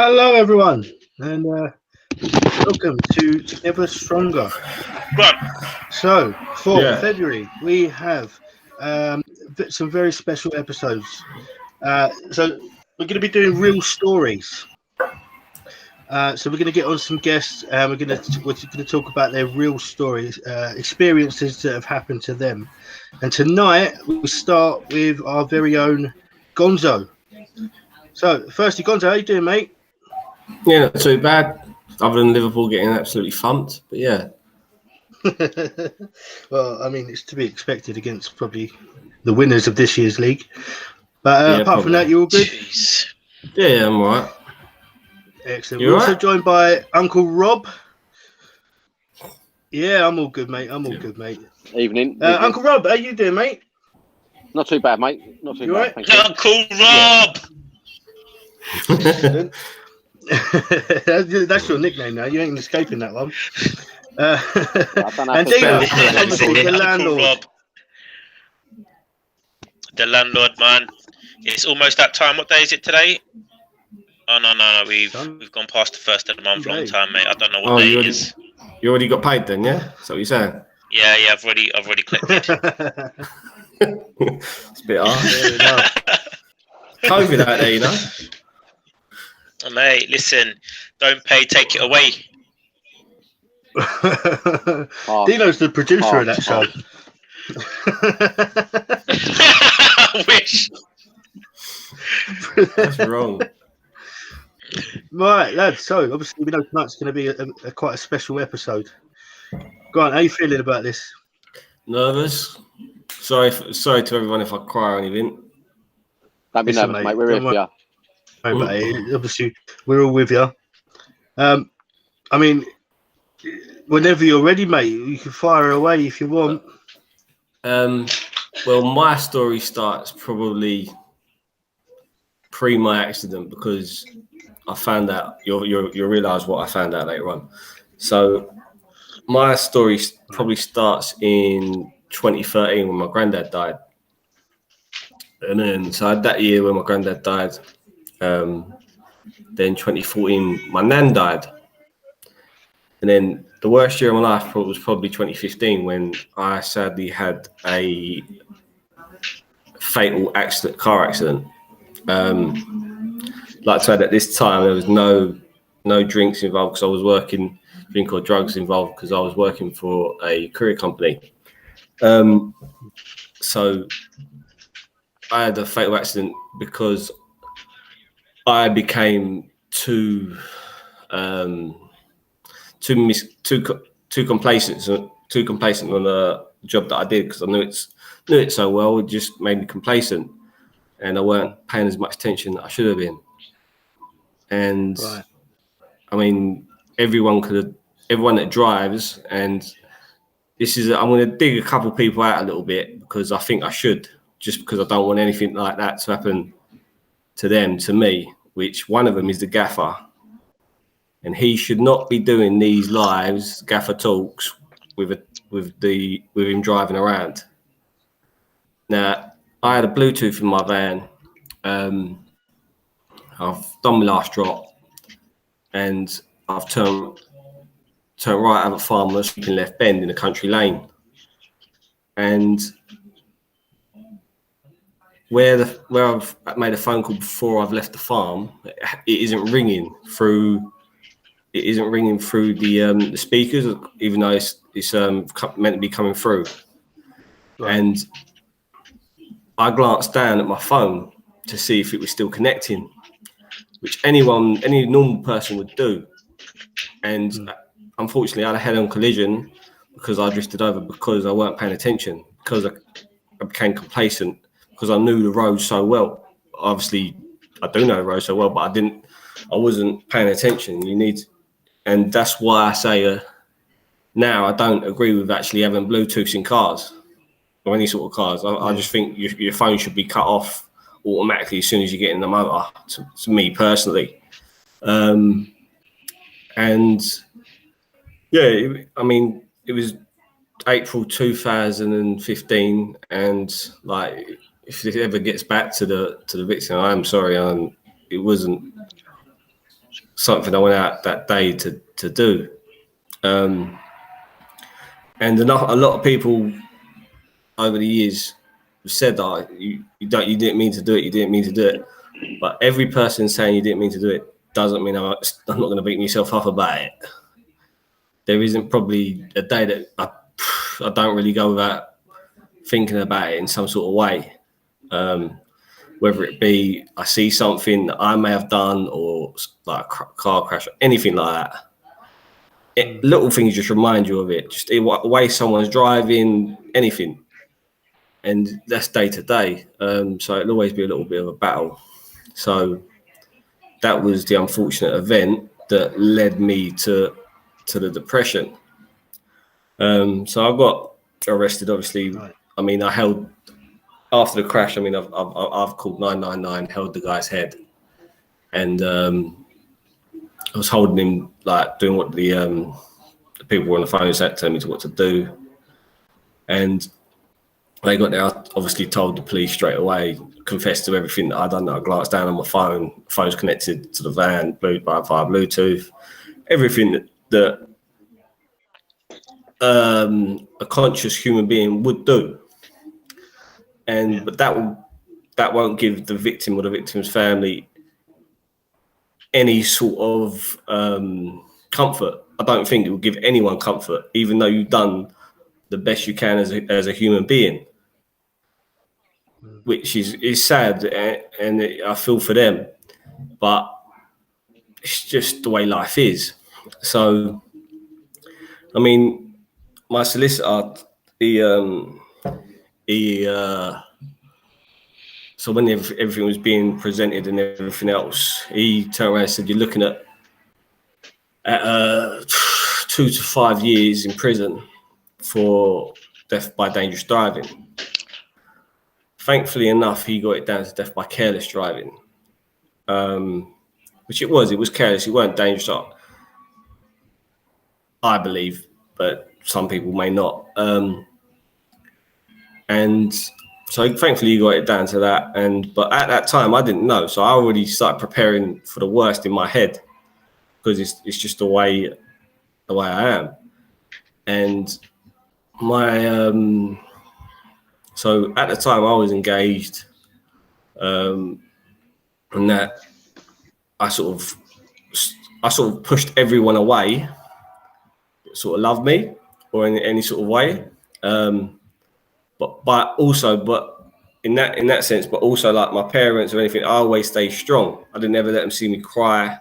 Hello, everyone, and welcome to Together Stronger. So, for February, we have some very special episodes. So, we're going to be doing real stories. So, we're going to get on some guests, and we're going to talk about their real stories, experiences that have happened to them. And tonight, we start with our very own Gonzo. So, firstly, Gonzo, how you doing, mate? Yeah, not too bad. Other than Liverpool getting absolutely thumped, but yeah. Well, I mean, it's to be expected against probably the winners of this year's league. But apart from that, you're all good? Jeez. Yeah, I'm all right. Excellent. We're also joined by Uncle Rob. Yeah, I'm all good, mate. Evening. Uncle Rob, how you doing, mate? Not too bad, mate. Not too You bad. right? Thank you. Uncle Rob! Excellent. That's your nickname now. You ain't escaping that one. And Dino, obviously the landlord. Rob. The landlord, man. It's almost that time. What day is it today? Oh no. We've gone past the first of the month. Long time, mate. I don't know what day it is. You already got paid then, yeah? Is that what you're saying? Yeah. I've already collected. It's a bit hard. COVID out there, you know. Oh, mate, listen. Don't pay, take it away. Dino's the producer of that show. I wish. That's wrong. Right, lads. So obviously we know tonight's going to be a quite a special episode. Grant, how are you feeling about this? Nervous. Sorry to everyone if I cry or anything. Don't be nervous, mate. We're here for you. Obviously, we're all with you. I mean, whenever you're ready, mate, you can fire away if you want. Well, my story starts probably pre my accident because I found out. You'll realise what I found out later on. So my story probably starts in 2013 when my granddad died, and then so I had that year when my granddad died. Then 2014, my nan died. And then the worst year of my life was probably 2015 when I sadly had a fatal car accident. Like I said, at this time, there was no drinks involved because I was working, drink or drugs involved because I was working for a courier company. So I had a fatal accident because I became too complacent on the job that I did because I knew it so well. It just made me complacent, and I weren't paying as much attention that I should have been. And right. I mean, everyone that drives, and I'm going to dig a couple people out a little bit because I think I should, just because I don't want anything like that to happen to them, to me. Which one of them is the gaffer, and he should not be doing these lives gaffer talks with him driving around. Now, I had a Bluetooth in my van. I've done my last drop, and I've turned right out of a farm and sweeping left bend in a country lane, and where I've made a phone call before I've left the farm, it isn't ringing through the speakers, even though it's meant to be coming through. Right. And I glanced down at my phone to see if it was still connecting, which any normal person would do. And unfortunately, I had a head-on collision because I drifted over because I weren't paying attention, because I became complacent. Because I knew the road so well. Obviously, I do know the road so well, but I wasn't paying attention. And that's why I say now I don't agree with actually having Bluetooth in cars or any sort of cars. I just think your phone should be cut off automatically as soon as you get in the motor. To me personally, and yeah, it was April 2015, and like. If it ever gets back to the victim, I'm sorry, it wasn't something I went out that day to do. And a lot of people over the years said that you didn't mean to do it, you didn't mean to do it. But every person saying you didn't mean to do it doesn't mean I'm not going to beat myself up about it. There isn't probably a day that I don't really go without thinking about it in some sort of way. Whether it be I see something that I may have done, or like a car crash, or anything like that. Little things just remind you of it. Just the way someone's driving, anything. And that's day to day. So it'll always be a little bit of a battle. So that was the unfortunate event that led me to the depression. So I got arrested, obviously. Right. I mean, I held, after the crash, I mean, I've called 999, held the guy's head. And I was holding him, like doing what the people were on the phone said, telling me what to do. And they got there, I obviously told the police straight away, confessed to everything that I'd done. I glanced down on my phone, phone's connected to the van, via Bluetooth, everything that a conscious human being would do. But that won't give the victim or the victim's family any sort of comfort. I don't think it will give anyone comfort, even though you've done the best you can as a human being, which is sad, and I feel for them, but it's just the way life is. So, I mean, my solicitor, so when everything was being presented and everything else, he turned around and said, "You're looking at 2 to 5 years in prison for death by dangerous driving." Thankfully enough, he got it down to death by careless driving, which it was careless. It weren't dangerous, I believe, but some people may not. And so thankfully he got it down to that. But at that time I didn't know, so I already started preparing for the worst in my head, because it's just the way I am. And so at the time I was engaged, and that I sort of pushed everyone away that sort of loved me or in any sort of way. But in that sense, but also like my parents or anything, I always stayed strong. I didn't ever let them see me cry,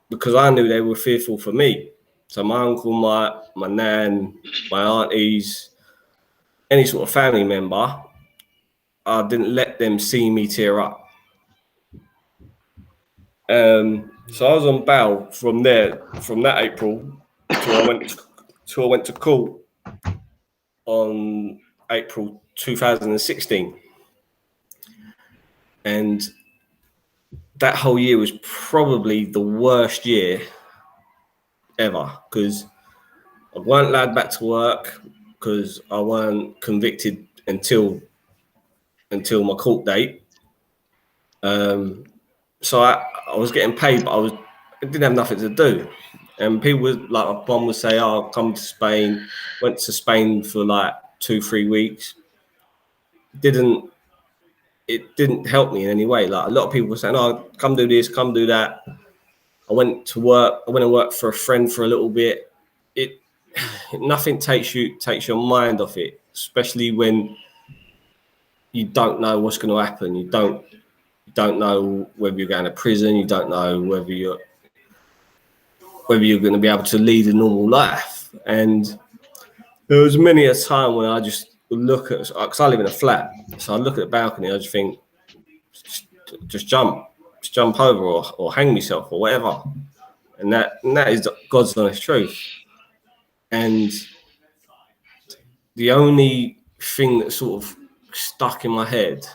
because I knew they were fearful for me. So my uncle, my nan, my aunties, any sort of family member, I didn't let them see me tear up. So I was on bail from that April till I went to court on April 2016. And that whole year was probably the worst year ever, because I weren't allowed back to work, because I weren't convicted until my court date. So I was getting paid, but I didn't have nothing to do. And people would, like, my mum would say, "Oh, come to Spain." Went to Spain for like 2-3 weeks. It didn't help me in any way. Like, a lot of people were saying, "Oh, come do this, come do that." I went to work. I went and worked for a friend for a little bit. Nothing takes your mind off it, especially when you don't know what's going to happen. You don't know whether you're going to prison. You don't know whether you're going to be able to lead a normal life. And there was many a time when I just look at, because I live in a flat, so I look at the balcony, I just think, just jump over or hang myself or whatever. And that is God's honest truth. And the only thing that sort of stuck in my head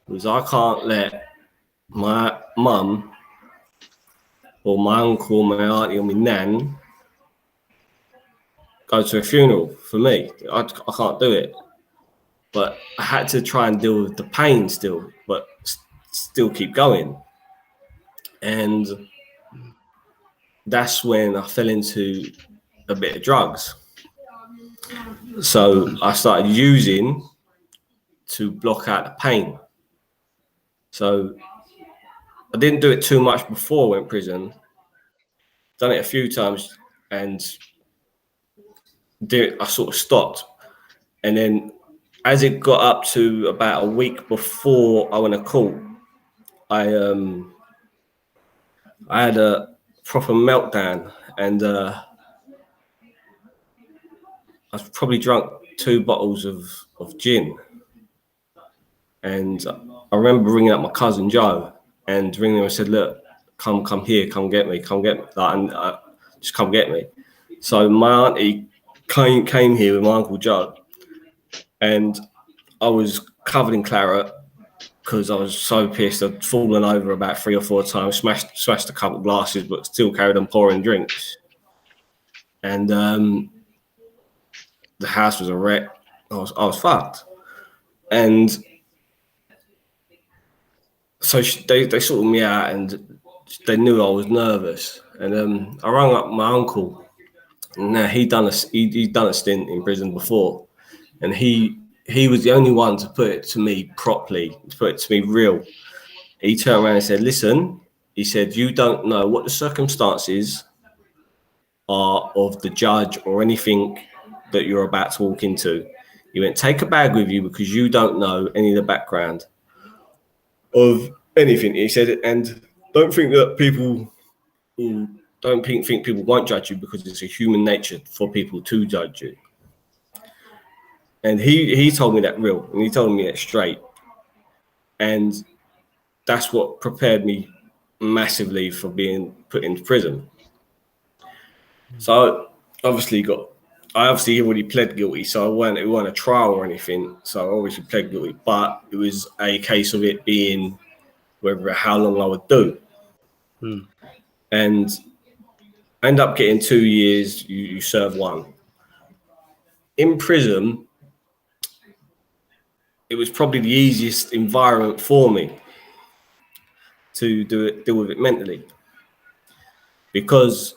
was, I can't let my mum or my uncle, my auntie or my nan go to a funeral for me. I can't do it. But I had to try and deal with the pain still, but still keep going. And that's when I fell into a bit of drugs. So I started using to block out the pain. So I didn't do it too much before I went to prison. Done it a few times, and I sort of stopped. And then as it got up to about a week before I went to court, I had a proper meltdown, and I probably drunk 2 bottles of gin. And I remember ringing up my cousin Joe and ringing him and said, "Look, come here, come get me, just come get me." So my auntie came here with my Uncle Joe, and I was covered in claret because I was so pissed. I'd fallen over about 3 or 4 times, smashed a couple of glasses, but still carried on pouring drinks. And the house was a wreck. I was fucked. And so they sorted me out, and they knew I was nervous. And I rang up my uncle. Now he'd done a stint in prison before, and he was the only one to put it to me properly, to put it to me real. He turned around and said, "Listen," he said, "you don't know what the circumstances are of the judge or anything that you're about to walk into. He went, take a bag with you because you don't know any of the background of anything." He said, "And don't think that people think people won't judge you, because it's a human nature for people to judge you." And he told me that real, and he told me that straight. And that's what prepared me massively for being put into prison. So I obviously already pled guilty, so it wasn't a trial or anything. So I obviously pled guilty, but it was a case of it being how long I would do. And I end up getting 2 years, you serve 1. In prison, it was probably the easiest environment for me to deal with it mentally, because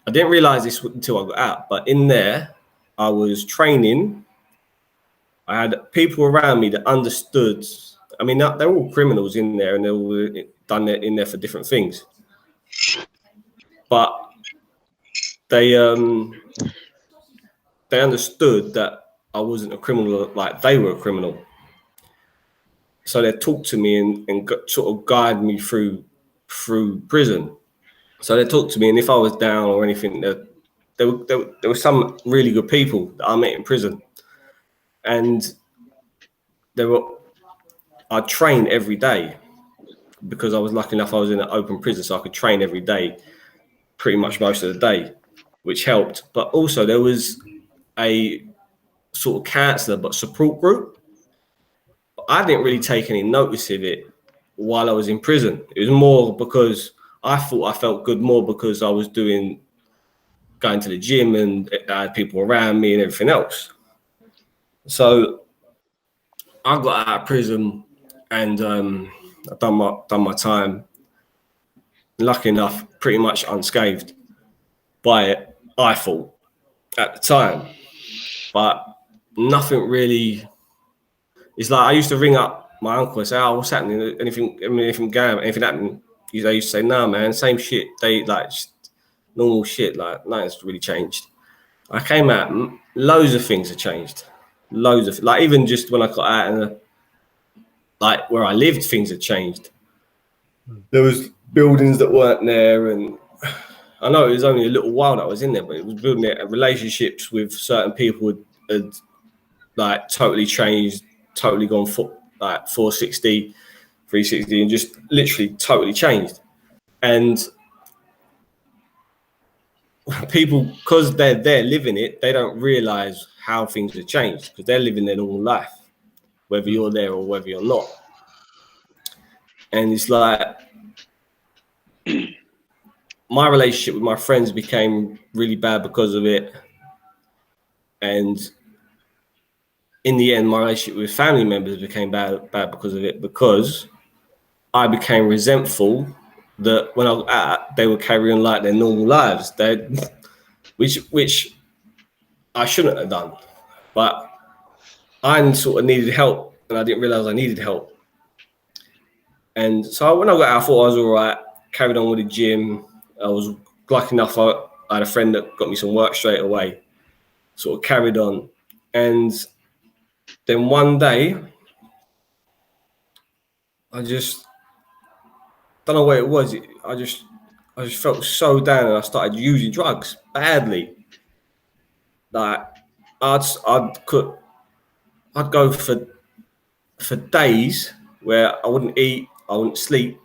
I didn't realize this until I got out, but in there I was training. I had people around me that understood. I mean, they're all criminals in there, and they're all done it in there for different things, but they understood that I wasn't a criminal like they were a criminal. So they talked to me and sort of guide me through prison. So they talked to me, and if I was down or anything, there were some really good people that I met in prison, and I trained every day because I was lucky enough I was in an open prison, so I could train every day, pretty much most of the day, which helped. But also there was a sort of counsellor but support group. I didn't really take any notice of it while I was in prison. It was more because I thought I felt good more because I was going to the gym and I had people around me and everything else. So I got out of prison and I've done my time. Lucky enough, pretty much unscathed by it, I thought, at the time. But nothing really. It's like I used to ring up my uncle and say, "Oh, what's happening? Anything happening?" They used to say, "Nah, man, same shit. They just normal shit. Like nothing's really changed." I came out, loads of things have changed. Loads of, like, even just when I got out and like where I lived, things had changed. There was buildings that weren't there, and I know it was only a little while that I was in there, but it was building relationships with certain people had like totally changed, totally gone for like 460, 360, and just literally totally changed. And people, because they're there living it, they don't realize how things have changed because they're living their normal life, whether you're there or whether you're not. And it's like my relationship with my friends became really bad because of it. And in the end, my relationship with family members became bad because of it, because I became resentful that when I was out, they were carrying like their normal lives. Which I shouldn't have done, but I sort of needed help, and I didn't realize I needed help. And so when I got out, I thought I was all right. Carried on with the gym. I was lucky enough. I had a friend that got me some work straight away. Sort of carried on, and then one day, I just don't know what it was. I just felt so down, and I started using drugs badly. Like I'd go for days where I wouldn't eat, I wouldn't sleep,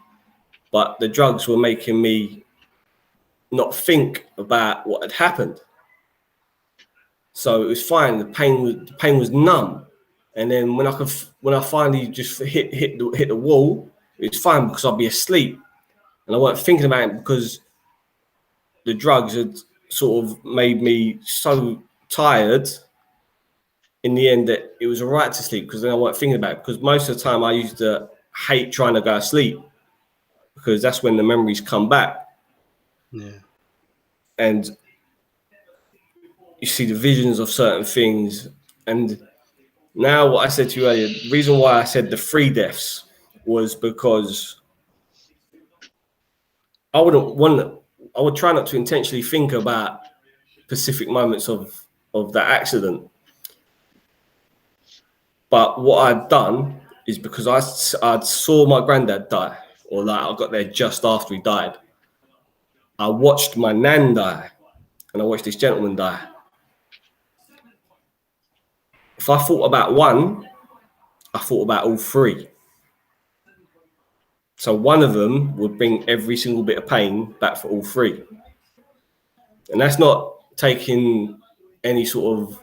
but the drugs were making me not think about what had happened. So it was fine. The pain was numb, and then when I finally just hit the wall, it was fine because I'd be asleep, and I weren't thinking about it because the drugs had sort of made me so tired in the end that it was all right to sleep because then I weren't thinking about it. Because most of the time I used to hate trying to go to sleep because that's when the memories come back. Yeah. And you see the visions of certain things. And now what I said to you earlier, the reason why I said the 3 deaths was because I would try not to intentionally think about specific moments of that accident. But what I'd done is because I saw my granddad die, or like I got there just after he died. I watched my nan die, and I watched this gentleman die. If I thought about one, I thought about all 3. So one of them would bring every single bit of pain back for all 3. And that's not taking any sort of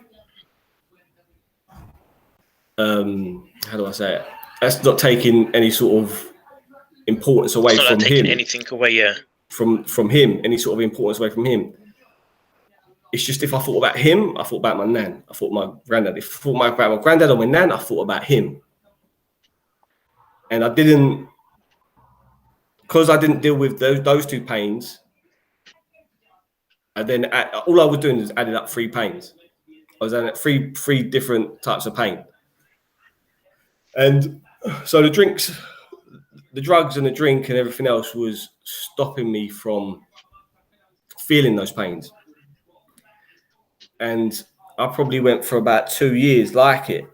how do I say it? That's not taking any sort of importance away from him. Anything away, yeah. From him, any sort of importance away from him. It's just if I thought about him, I thought about my nan. I thought my granddad. If I thought about my granddad or my nan, I thought about him. And I didn't, because I didn't deal with those 2 pains. And then all I was doing is added up 3 pains. I was adding up three different types of pain. And so the drugs and the drink and everything else was stopping me from feeling those pains. And I probably went for about 2 years like it.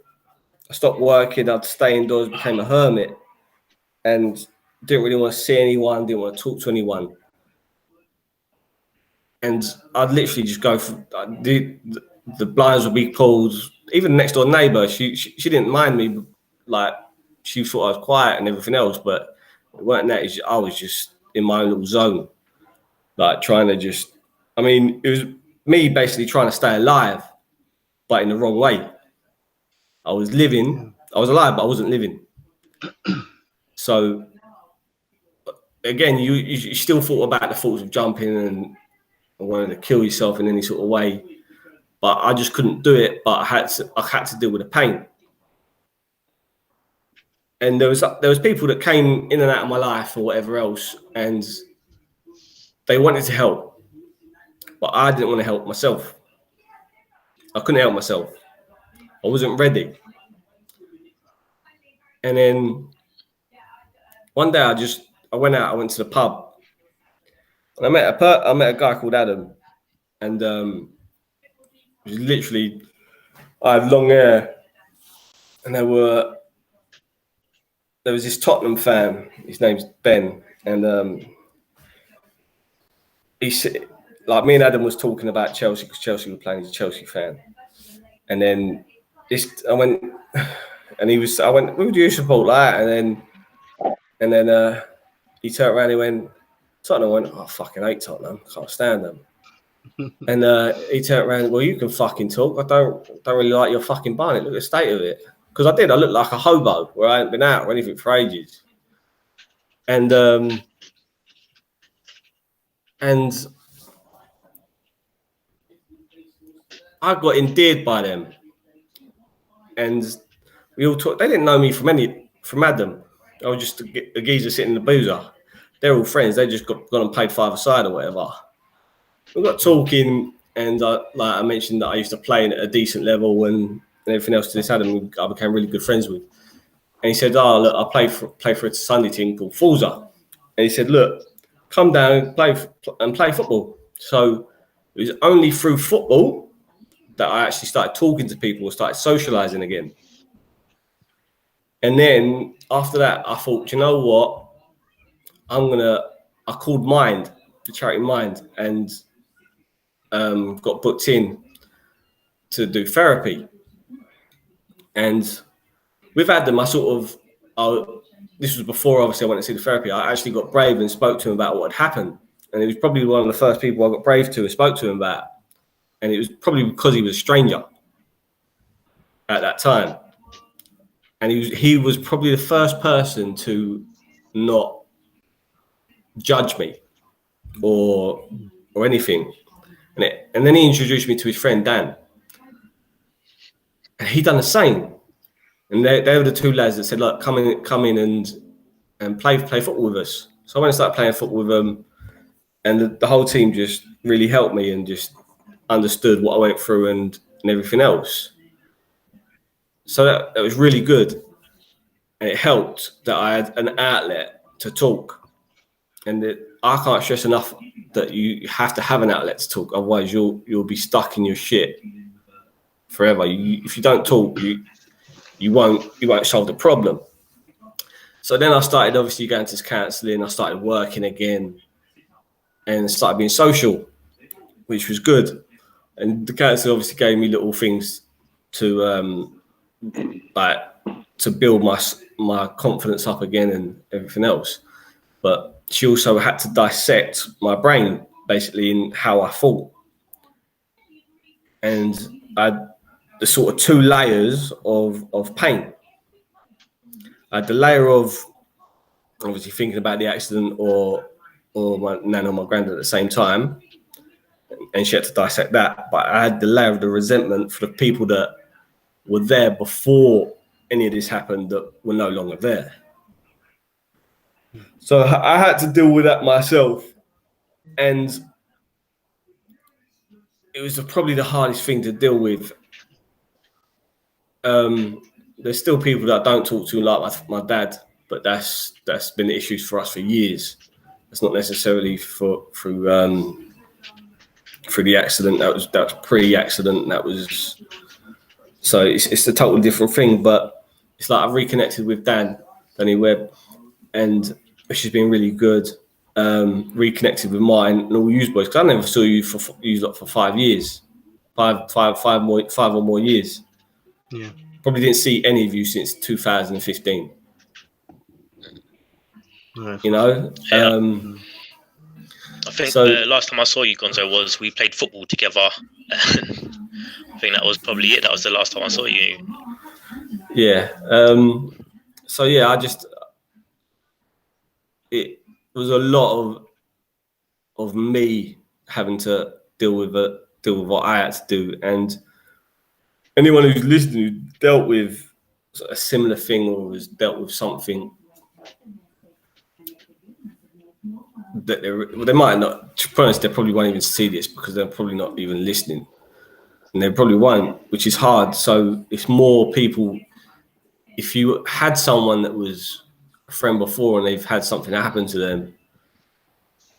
I stopped working, I'd stay indoors, became a hermit, and didn't really want to see anyone, didn't want to talk to anyone. And I'd literally just go for the blinds would be pulled. Even the next door neighbour, she didn't mind me, like she thought I was quiet and everything else, but it weren't that. I was just in my own little zone, like trying to just. I mean, it was me basically trying to stay alive, but in the wrong way. I was living, I was alive, but I wasn't living. So again, you still thought about the thoughts of jumping and wanting to kill yourself in any sort of way, but I just couldn't do it. But I had to deal with the pain. And there was people that came in and out of my life or whatever else, and they wanted to help, but I didn't want to help myself. I couldn't help myself. I wasn't ready. And then one day I went to the pub, and I met a guy called Adam, and it was literally, I had long hair, and there was this Tottenham fan. His name's Ben, and he said, like me and Adam was talking about Chelsea because Chelsea were playing. He's a Chelsea fan, and then I went, who do you support, like? And then he turned around. He went, Tottenham. I went, oh, I fucking hate Tottenham. Can't stand them. And he turned around. Well, you can fucking talk. I don't really like your fucking bonnet. Look at the state of it. Because I did. I looked like a hobo where I hadn't been out or anything for ages. And I got endeared by them. And we all talked. They didn't know me from Adam. I was just a geezer sitting in the boozer. they're all friends. They just gone and played five-a-side or whatever. We got talking, and like I mentioned that I used to play at a decent level and everything else to this Adam, I became really good friends with. And he said, "Oh, look, I play for a Sunday team called Forza." And he said, "Look, come down and play football." So it was only through football that I actually started talking to people, started socializing again. And then after that, I thought, you know what? I called Mind, the charity Mind, and got booked in to do therapy. And with Adam, this was before obviously I went to see the therapy. I actually got brave and spoke to him about what had happened. And it was probably one of the first people I got brave to and spoke to him about. And it was probably because he was a stranger at that time. And he was probably the first person to not judge me or anything. And then he introduced me to his friend Dan. And he done the same. And they were the two lads that said, "Look, come in and play football with us." So I went and started playing football with them, and the whole team just really helped me and just understood what I went through and everything else. So that was really good, and it helped that I had an outlet to talk. And I can't stress enough that you have to have an outlet to talk, otherwise you'll be stuck in your shit forever. If you don't talk, you won't solve the problem. So then I started obviously going to counselling. I started working again and started being social, which was good. And the counsellor obviously gave me little things to to build my confidence up again and everything else. But she also had to dissect my brain basically in how I thought. And I had the sort of two layers of pain. I had the layer of obviously thinking about the accident or my nan or my granddad at the same time, and she had to dissect that. But I had the layer of the resentment for the people that were there before any of this happened that were no longer there. So I had to deal with that myself, and it was probably the hardest thing to deal with. There's still people that I don't talk to, like my dad, but that's been issues for us for years. It's not necessarily through the accident. That was pre-accident. So it's a totally different thing. But it's like I've reconnected with Danny Webb, and she's been really good. Reconnected with mine and all you boys, because I never saw you for 5 years, five or more years. Yeah. Probably didn't see any of you since 2015. Nice. You know? Yeah. I think the last time I saw you, Gonzo, was we played football together. I think that was probably it. That was the last time I saw you. Yeah. So yeah, it was a lot of me having to deal with what I had to do, and anyone who's listening who dealt with a similar thing or has dealt with something that they might not. To be honest, they probably won't even see this because they're probably not even listening, and they probably won't, which is hard. So it's more people. If you had someone that was a friend before and they've had something happen to them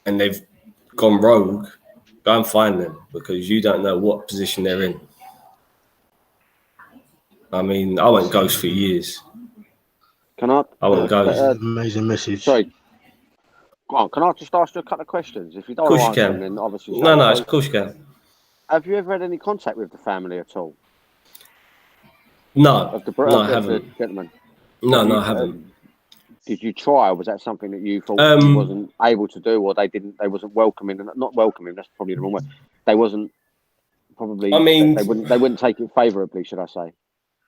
and they've gone rogue, go and find them, because you don't know what position they're in. I mean, I went ghost for years. I went ghost. Amazing message. Sorry. Go on, can I just ask you a couple of questions? If you don't want to answer them, then obviously... No, of course you can. Have you ever had any contact with the family at all? No, I haven't. Gentlemen? No, I haven't. Did you try, or was that something that you thought you wasn't able to do, or they wasn't welcoming? Not welcoming, that's probably the wrong word. They wasn't probably... I mean... They wouldn't take it favourably, should I say?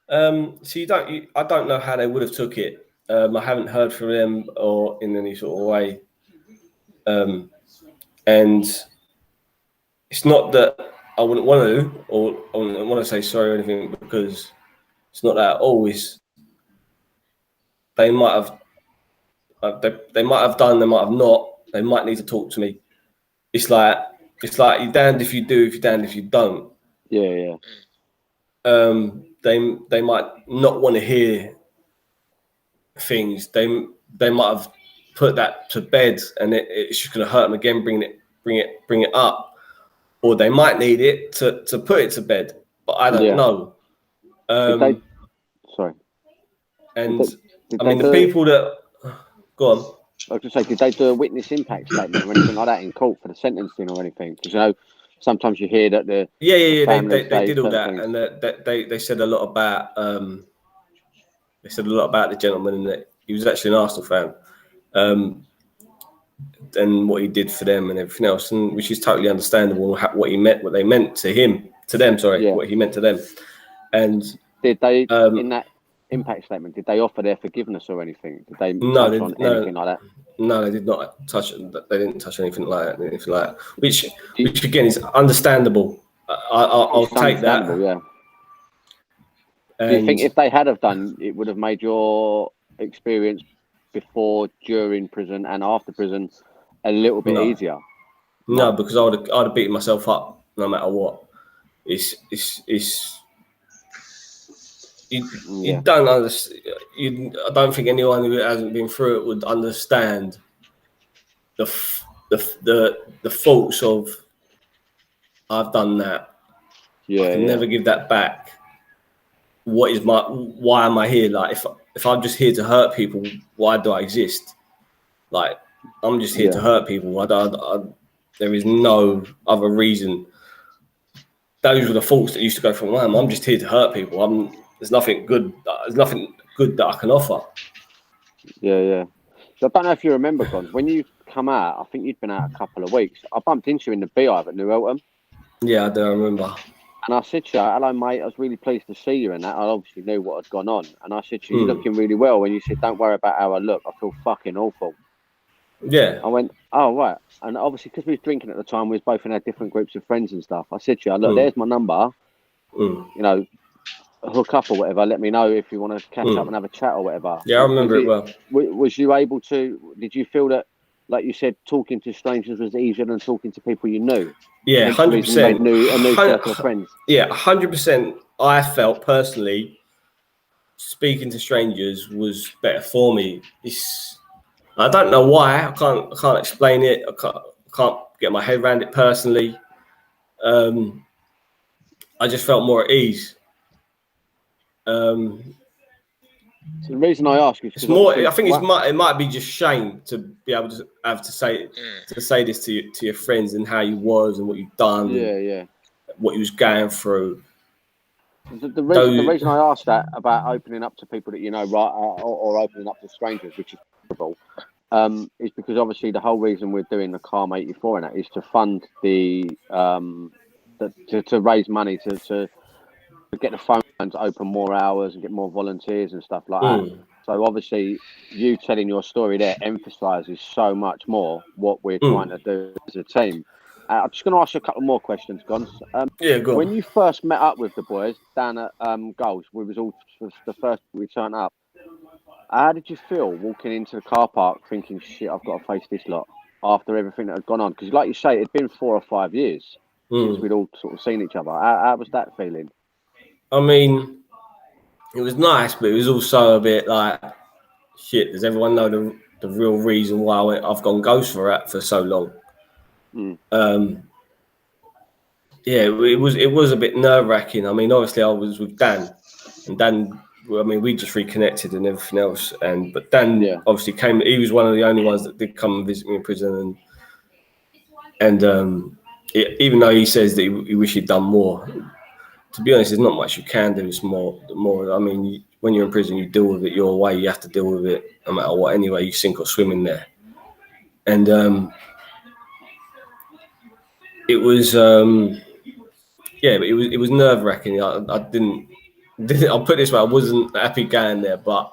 So I don't know how they would have took it. I haven't heard from them or in any sort of way. And it's not that I wouldn't want to, or I wouldn't want to say sorry or anything, because it's not that always. They might have They might have done, they might have not. They might need to talk to me. It's like you're damned if you do, if you're damned if you don't. Yeah. They might not want to hear things. They might have put that to bed, and it's just going to hurt them again. Bring it up, or they might need it to put it to bed. But I don't know. Sorry. And the people that go on. I was going to say, did they do a witness impact statement or anything like that in court for the sentencing or anything? Because sometimes you hear that the they did all that, things. And they said a lot about the gentleman, and that he was actually an Arsenal fan, and what he did for them and everything else, and which is totally understandable. What he meant to them. What he meant to them. And did they in that impact statement? Did they offer their forgiveness or anything? Did they touch on anything like that? No, they did not touch. They didn't touch anything like that. Which again is understandable. I'll take that. Yeah. Do you think if they had have done, it would have made your experience before, during prison, and after prison a little bit easier? No, because I'd have beaten myself up no matter what. You don't understand. I don't think anyone who hasn't been through it would understand the faults of I've done that. I can never give that back. Why am I here? Like if I'm just here to hurt people, why do I exist? Like I'm just here to hurt people. There is no other reason. Those were the faults that used to go from I'm just here to hurt people. There's nothing good that I can offer. Yeah. So I don't know if you remember, Gonzo, when you come out, I think you'd been out a couple of weeks. I bumped into you in the Beehive at New Eltham. Yeah, I do remember. And I said to you, hello, mate, I was really pleased to see you and that. I obviously knew what had gone on. And I said to you, you're looking really well. And you said, don't worry about how I look. I feel fucking awful. Yeah. I went, oh, right. And obviously, because we was drinking at the time, we was both in our different groups of friends and stuff. I said to you, look, there's my number. Hook up or whatever. Let me know if you want to catch up and have a chat or whatever. Yeah, I remember it well. Was you able to? Did you feel that, like you said, talking to strangers was easier than talking to people you knew? Yeah, 100%. A new circle of friends. Yeah, 100%. I felt personally speaking to strangers was better for me. I don't know why. I can't explain it. I can't get my head around it personally. I just felt more at ease. So the reason I ask is it's more. I think it might be just shame to be able to have to say this to your friends and how you was and what you've done. Yeah. What you was going through. The reason I asked that about opening up to people that you know, right, or opening up to strangers, which is terrible, is because obviously the whole reason we're doing the Calm 84 and that is to fund to raise money to get the phones open more hours and get more volunteers and stuff like that. So obviously you telling your story there emphasises so much more what we're trying to do as a team. I'm just going to ask you a couple more questions, Gonzo. Go on. When you first met up with the boys down at Goals, we was all the first we turned up. How did you feel walking into the car park thinking, shit, I've got to face this lot after everything that had gone on? Because like you say, it'd been 4 or 5 years since we'd all sort of seen each other. How was that feeling? I mean, it was nice, but it was also a bit like, shit, does everyone know the real reason why I've gone ghost for so long? It was a bit nerve-wracking. I mean, obviously I was with Dan, and Dan, I mean, we just reconnected and everything else. But Dan obviously came. He was one of the only ones that did come and visit me in prison, and even though he says that he wish he'd done more, to be honest, there's not much you can do. It's more. I mean, when you're in prison, you deal with it your way. You have to deal with it no matter what. Anyway, you sink or swim in there, and it was. But it was nerve-wracking. I didn't. I'll put it this way: I wasn't happy going there, but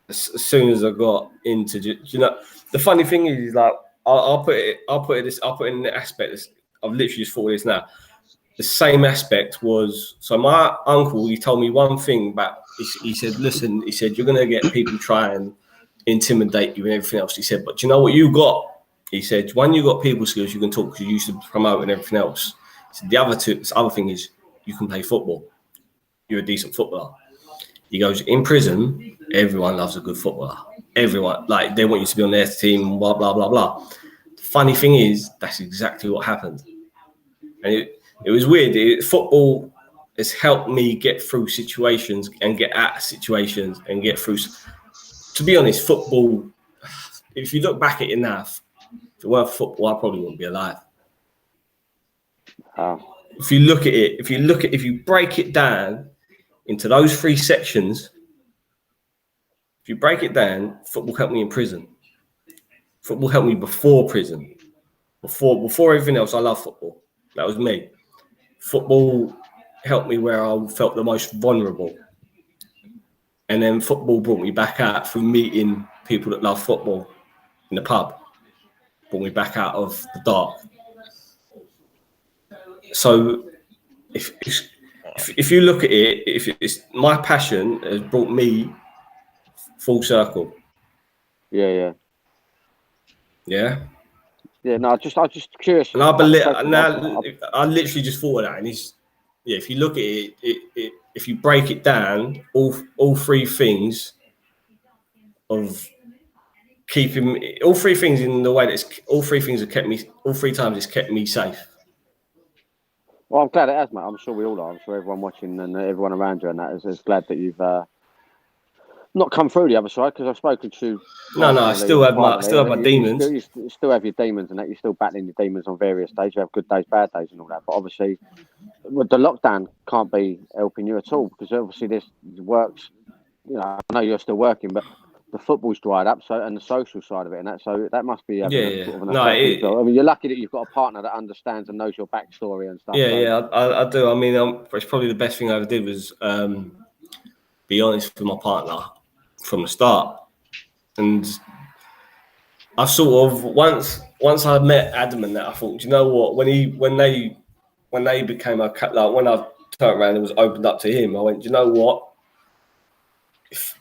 as soon as I got into, the funny thing is, like, I'll put it in the aspect. I've literally just thought of this now. The same aspect was, so my uncle, he told me one thing about, he said, listen, he said, you're going to get people trying intimidate you and everything else. He said, but do you know what you got? He said, when you got people skills, you can talk because you used to promote and everything else. So the other thing is you can play football. You're a decent footballer. He goes, in prison, everyone loves a good footballer. Everyone, like, they want you to be on their team, blah, blah, blah, blah. The funny thing is, that's exactly what happened. And it was weird. Football has helped me get through situations and get at situations and get through. To be honest, football, if you look back at it now, if it weren't football, I probably wouldn't be alive. If you look at it, if you break it down into those three sections, if you break it down, football helped me in prison. Football helped me before prison. Before everything else, I love football. That was me. Football helped me where I felt the most vulnerable. And then football brought me back out through meeting people that love football in the pub. Brought me back out of the dark. So if you look at it, if it's my passion has brought me full circle. Yeah. No, I just curious. And I literally just thought of that, and if you look at it, if you break it down, all three things of keeping all three things in the way that all three things have kept me. All three times it's kept me safe. Well, I'm glad it has, mate. I'm sure we all are. I'm sure everyone watching and everyone around you and that is glad that you've not come through the other side, because I've spoken to. No, I still have my demons. You still have your demons and that. You're still battling your demons on various days. You have good days, bad days, and all that. But obviously, the lockdown can't be helping you at all, because obviously this works. You know, I know you're still working, but the football's dried up, so, and the social side of it, and that. So that must be sort of an effect. I mean, you're lucky that you've got a partner that understands and knows your backstory and stuff. I do. I mean, it's probably the best thing I ever did was be honest with my partner from the start. And I sort of once I met Adam and that, I thought, you know what? When they became a cat, like when I turned around and was opened up to him, I went, you know what? If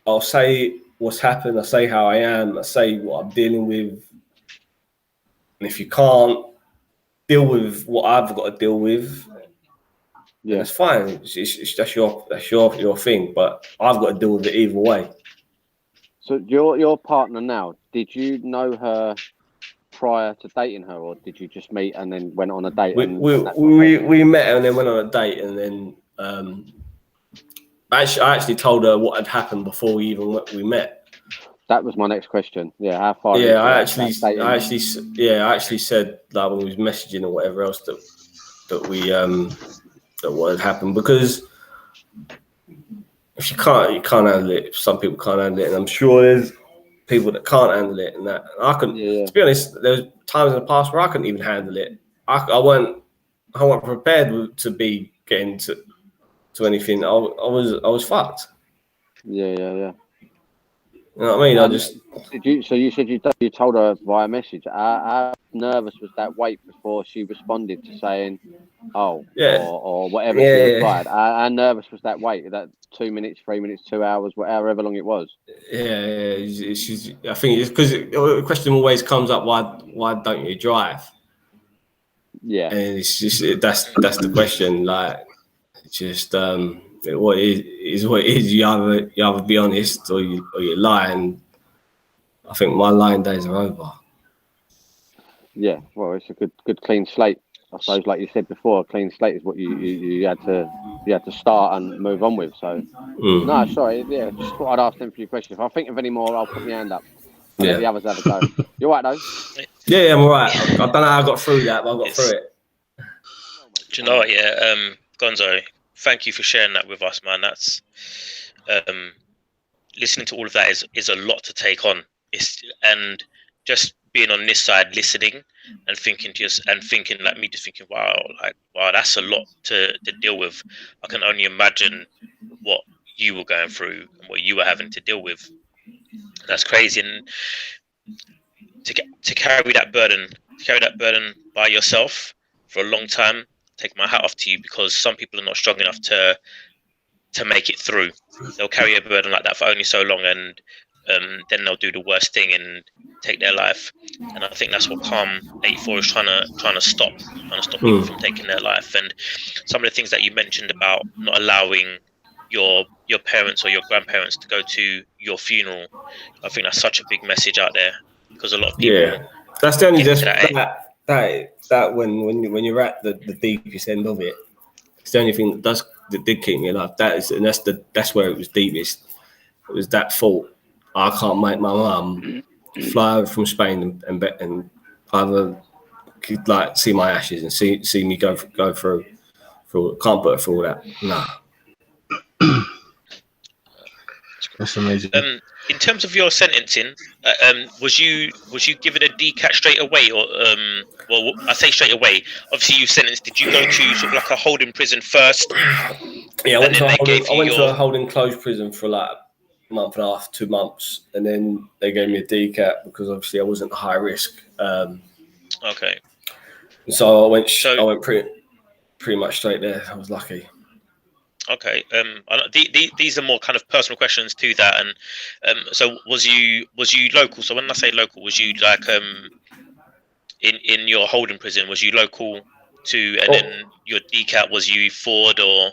I'll say what's happened, I say how I am, I say what I'm dealing with, and if you can't deal with what I've got to deal with, then it's fine. That's your thing, but I've got to deal with it either way. So your partner now, did you know her prior to dating her, or did you just meet and then went on a date? We met and then went on a date, and then I actually told her what had happened before we met. That was my next question. Yeah, how far? Yeah, I actually said that when we was messaging or whatever else that what had happened, because if you can't handle it. Some people can't handle it, and I'm sure there's people that can't handle it, and that. And I couldn't. To be honest, there was times in the past where I couldn't even handle it. I wasn't prepared to be getting to anything. I was fucked. Yeah. You know what I mean? You said you told her via message. How nervous was that wait before she responded to saying, "Oh," or whatever she replied? How nervous was that wait? That 2 minutes, 3 minutes, 2 hours, however long it was. Yeah. I think it's because the question always comes up: why don't you drive? Yeah, and it's just that's the question. Like, it's just what is what it is. You either be honest or you lie, and I think my lying days are over. Yeah, well, it's a good clean slate. I suppose, like you said before, a clean slate is what you had to start and move on with. So, no, sorry, just thought I'd ask them a few questions. If I think of any more, I'll put my hand up. Let the others have a go. You all right, though? Yeah, I'm all right. I don't know how I got through that, but I got through it. Do you know what? Yeah, Gonzo, thank you for sharing that with us, man. That's listening to all of that is a lot to take on. And just being on this side, listening and thinking like me, just thinking, wow, that's a lot to deal with. I can only imagine what you were going through and what you were having to deal with. That's crazy, and to carry that burden by yourself for a long time. Take my hat off to you, because some people are not strong enough to make it through. They'll carry a burden like that for only so long, and then they'll do the worst thing and take their life. And I think that's what Calm 84 is trying to stop people from taking their life. And some of the things that you mentioned about not allowing your parents or your grandparents to go to your funeral, I think that's such a big message out there, because a lot of people that's the only that when you're at the deepest end of it, it's the only thing that did keep me alive. That's where it was deepest. It was that thought, I can't make my mum fly over from Spain and either like see my ashes and see me go through. Can't put her through all that. Nah. That's amazing. In terms of your sentencing, was you given a DCAT straight away, or well, I say straight away. Obviously, you sentenced. Did you go to sort of like a holding prison first? Yeah, I went to a holding closed prison for like a month and a half, 2 months, and then they gave me a DCAT because obviously I wasn't high risk. Okay. So I went pretty much straight there. I was lucky. Okay. These are more kind of personal questions to that. And so was you local? So when I say local, was you like in your holding prison? Was you local to? And then your DCAT, was you Ford or?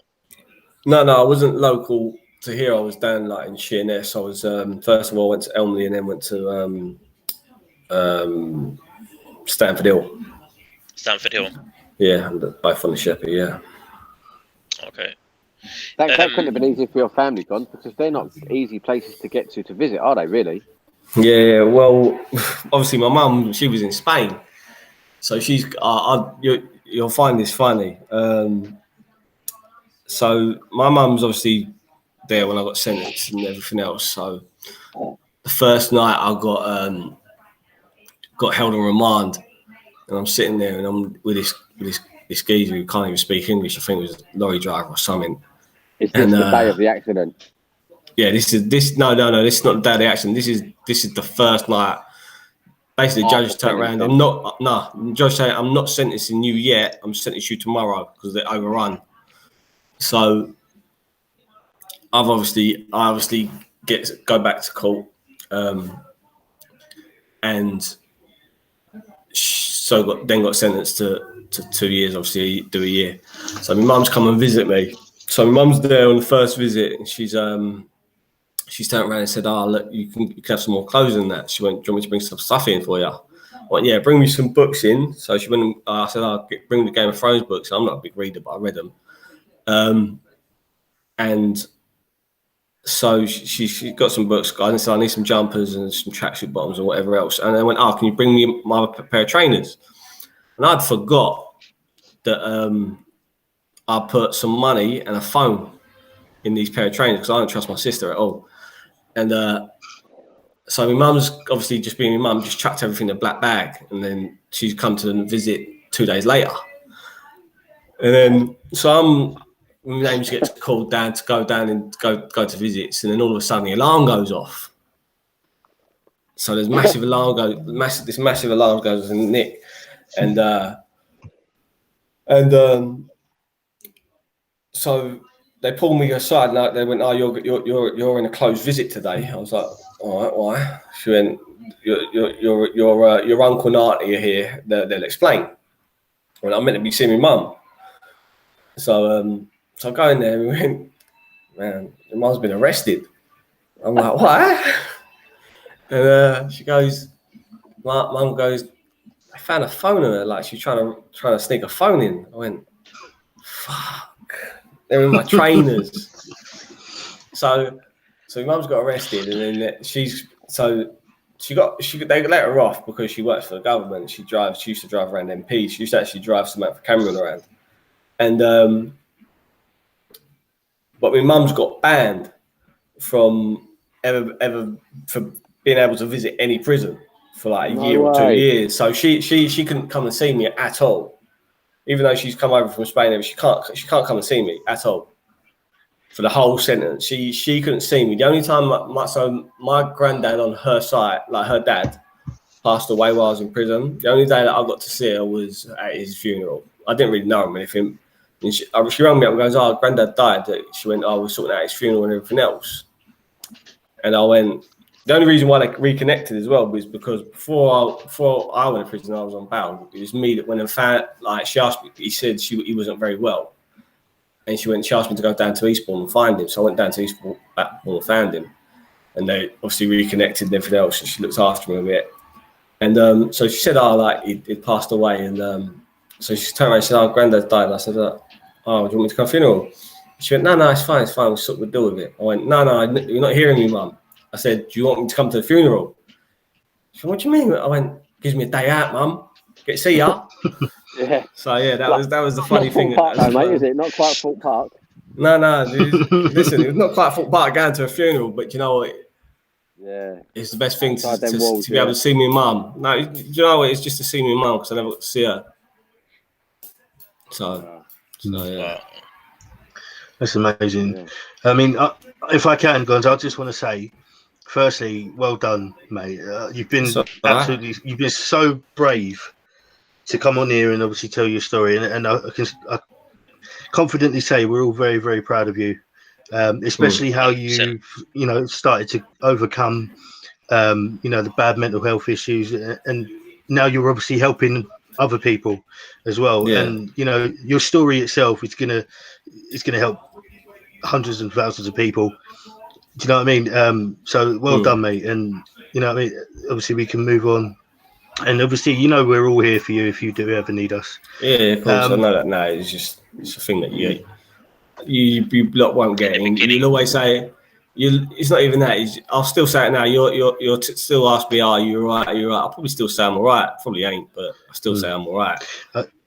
No, I wasn't local to here. I was down like in Sheerness. I was first of all went to Elmley and then went to Stamford Hill. Stamford Hill. Yeah, both on the Shepherd. Yeah. Okay. That couldn't have been easy for your family, Gon, because they're not easy places to get to visit, are they? Really? Yeah. Well, obviously my mum, she was in Spain, so she's. You'll find this funny. So my mum's obviously there when I got sentenced and everything else. So the first night I got held on remand, and I'm sitting there and I'm with this geezer who can't even speak English. I think it was a lorry driver or something. Is this the day of the accident? Yeah, this is this is not the day of the accident. This is the first night. Basically, the judge turned around. The judge said, I'm not sentencing you yet. I'm sentencing you tomorrow because they're overrun. So I obviously go back to court, and so got sentenced to 2 years. Obviously, do a year. So my mum's come and visit me. So my mum's there on the first visit, and she's turned around and said, "Oh, look, you can have some more clothes than that." She went, "Do you want me to bring some stuff in for you?" I went, "Yeah, bring me some books in." So she went. I said, "I'll bring the Game of Thrones books." I'm not a big reader, but I read them. And so she got some books. I said, "I need some jumpers and some tracksuit bottoms and whatever else." And I went, "Oh, can you bring me my pair of trainers?" And I'd forgot that I put some money and a phone in these pair of trainers because I don't trust my sister at all. And so my mum's obviously just being my mum, just chucked everything in a black bag, and then she's come to visit 2 days later. And then so my name gets called down to go down and go to visits, and then all of a sudden the alarm goes off. So there's this massive alarm goes in Nick, and so they pulled me aside and they went, "Oh, you're in a closed visit today." I was like, "All right, why?" She went, "Your uncle and auntie are here. They'll explain." Well, I'm meant to be seeing my mum. So I go in there and we went, "Man, your mum's been arrested." I'm like, "What?" And she goes, my mum goes, "I found a phone in her, like she's trying to sneak a phone in." I went, "Fuck. They're in my trainers." So my mum's got arrested, and then they let her off because she works for the government. She used to drive around MP. She used to actually drive Samantha Cameron around. And but my mum's got banned from ever for being able to visit any prison for like a year or 2 years. So she couldn't come and see me at all. Even though she's come over from Spain, she can't come and see me at all for the whole sentence. She couldn't see me. The only time my granddad on her side, like her dad, passed away while I was in prison. The only day that I got to see her was at his funeral. I didn't really know him or anything. And she rang me up and goes, "Oh, granddad died." She went, "Oh, we're sorting out his funeral and everything else." And I went, The only reason why they reconnected as well was because before I went to prison, I was on bail. It was me that went and found, like, she asked me, he said he wasn't very well. And she asked me to go down to Eastbourne and find him. So I went down to Eastbourne and found him. And they obviously reconnected and everything else. And she looked after me a bit. And so she said, he'd passed away. And so she turned around and said, Granddad's died. And I said, do you want me to come to the funeral? She went, no, it's fine. We'll deal with it. I went, no, you're not hearing me, Mum. I said, do you want me to come to the funeral? She went, what do you mean? I went, gives me a day out, Mum. Get to see ya. Yeah. So yeah, that was the funny thing. Park, though, mate, is it? Not quite Fort Park. No, dude. Listen, it's not quite Fort Park going to a funeral, but you know what? Yeah. It's the best thing to be able to see my mum. No, you know what? It's just to see my mum because I never got to see her. So yeah. That's amazing. Yeah. I mean, if I can, Gonzo, I just want to say, firstly, well done, mate. You've been you've been so brave to come on here and obviously tell your story, and I can confidently say we're all very, very proud of you, especially how you started to overcome, the bad mental health issues, and now you're obviously helping other people as well. Yeah. And your story itself is gonna help hundreds and thousands of people. Do you know what I mean? So well done, mate. And obviously we can move on. And obviously, we're all here for you if you do ever need us. Yeah, of course. I know that now. It's a thing that you lot won't get. You'll always say, it's not even that. I'll still say it now. You'll still ask me, are you all right? Are you all right? I'll probably still say I'm all right. Probably ain't, but I still say I'm all right.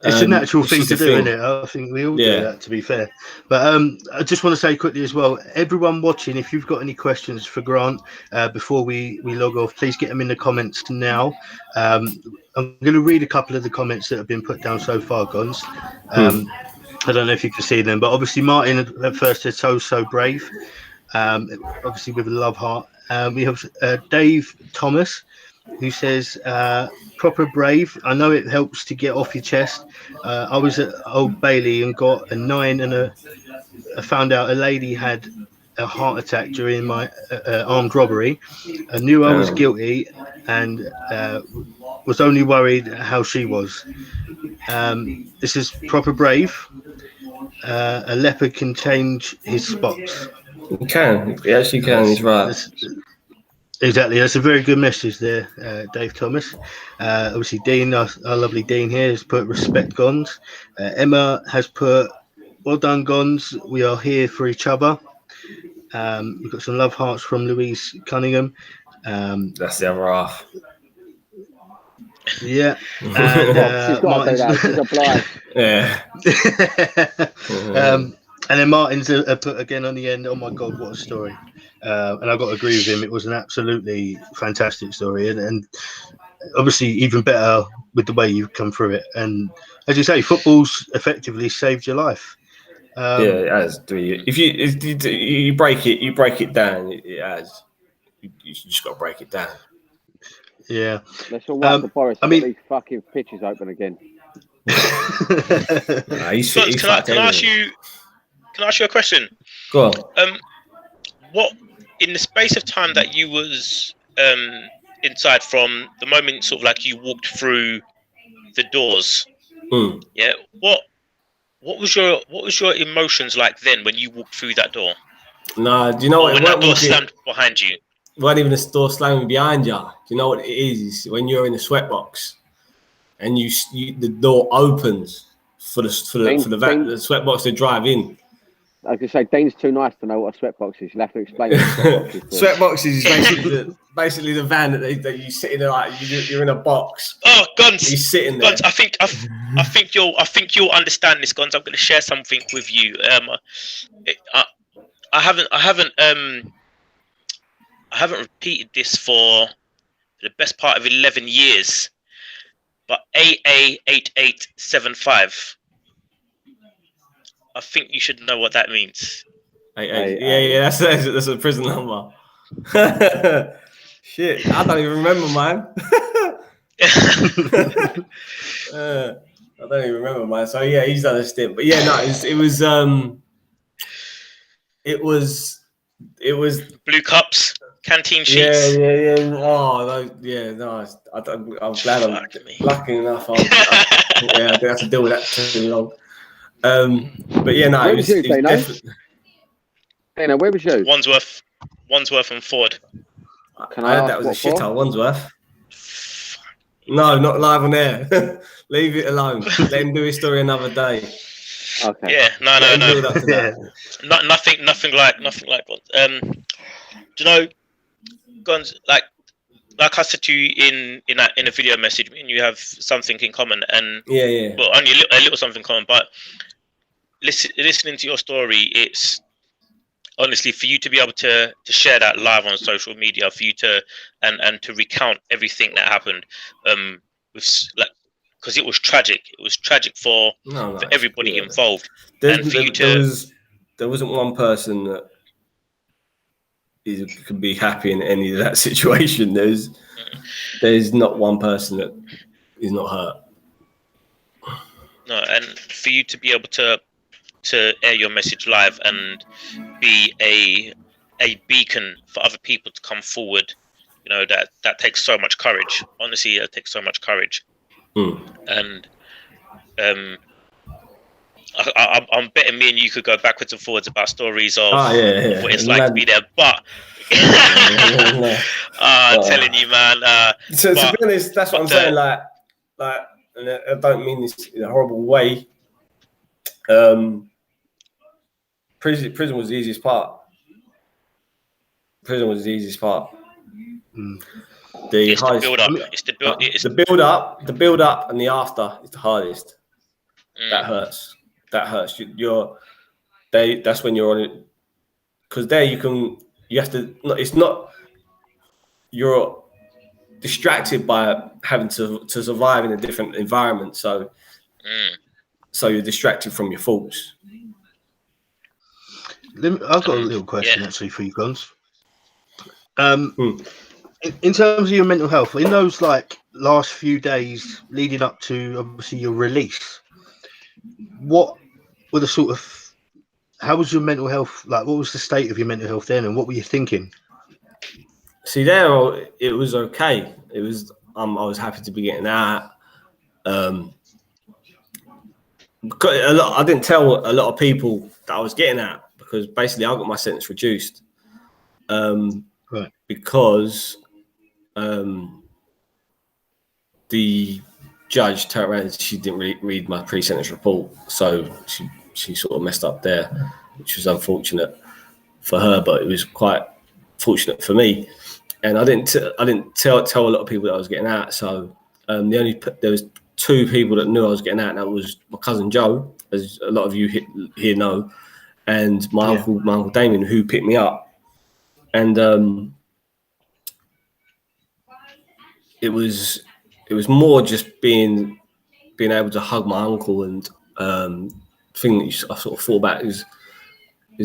It's a natural thing to do, isn't it? I think we all do that, to be fair. But I just want to say quickly as well, everyone watching, if you've got any questions for Grant before we log off, please get them in the comments now. I'm going to read a couple of the comments that have been put down so far, Gons. I don't know if you can see them, but obviously Martin at first said so brave. Obviously with a love heart. We have Dave Thomas, who says, proper brave. I know it helps to get off your chest. I was at Old Bailey and got a 9 and I found out a lady had a heart attack during my armed robbery. I knew I was guilty and was only worried how she was. This is proper brave. A leopard can change his spots. He can. He actually can. He's right. Exactly. That's a very good message there, Dave Thomas. Obviously, Dean, our lovely Dean here, has put respect, Gons. Emma has put, well done, Gons. We are here for each other. We've got some love hearts from Louise Cunningham. That's the other half. Yeah. She's got to do that. She's obliged. Yeah. And then Martin's put again on the end, oh my God, what a story. And I've got to agree with him. It was an absolutely fantastic story. And obviously even better with the way you've come through it. And as you say, football's effectively saved your life. It has. If you break it down, it has. You just got to break it down. Yeah. Let's all wait for Boris to get these fucking pitches open again. Can I ask you a question? Go on. What, in the space of time that you was inside, from the moment sort of like you walked through the doors, what was your emotions like then when you walked through that door? Nah, do you know what? When that door slammed behind you? It wasn't even a door slamming behind you. Do you know what it is? When you're in the sweatbox and the door opens for the sweatbox to drive in. I was going to say, Dean's too nice to know what a sweatbox is. You'll have to explain what a sweatbox is. Sweatbox is basically the van that you sit in, like you're in a box. Oh, Gons! You're sitting there. Gons, I think you'll understand this, Gons. I'm going to share something with you. I haven't repeated this for the best part of 11 years, but AA8875. I think you should know what that means. Yeah, that's a prison number. Shit, I don't even remember mine. I don't even remember mine. So yeah, he's done a stint. But yeah, no, it was Blue Cups. canteen sheets. Yeah. Oh, yeah, nice. I'm glad I'm lucky enough. I didn't have to deal with that too long. But yeah, no, it was definitely. Dana, where was you? Wandsworth and Ford. I heard that was a shithole, Wandsworth. No, not live on air. Leave it alone. Let him do his story another day. Okay. Yeah, no. Nothing like what. Do you know, Gonzo, like I said to you in a video message, and you have something in common, and well, only a little something in common, but listening to your story, it's honestly for you to be able to share that live on social media, for you to and to recount everything that happened, with like, because it was tragic. It was tragic for everybody involved. There wasn't one person that could be happy in any of that situation. There's not one person that is not hurt. No, and for you to be able to air your message live and be a beacon for other people to come forward, you know, that takes so much courage. Honestly, it takes so much courage. And I'm betting me and you could go backwards and forwards about stories of what it's like to be there, but I'm telling you, man. To be honest, that's what I'm saying. Like, and I don't mean this in a horrible way. Prison was the easiest part. The build up, and the after is the hardest. That hurts. That's when you're on it, because there you have to. It's not. You're distracted by having to survive in a different environment, so you're distracted from your thoughts. I've got a little question actually for you guys. In terms of your mental health, in those like last few days leading up to obviously your release, what were the sort of, how was your mental health, like what was the state of your mental health then, and what were you thinking? See, there it was okay. It was I was happy to be getting out. I didn't tell a lot of people that I was getting out, because basically I got my sentence reduced. Because the judge turned around and she didn't really read my pre-sentence report, so she sort of messed up there, which was unfortunate for her, but it was quite fortunate for me. And I didn't tell a lot of people that I was getting out. So there was two people that knew I was getting out, and that was my cousin Joe, as a lot of you here know, and my uncle Damien, who picked me up. And it was more just being able to hug my uncle, and thing that I sort of thought about is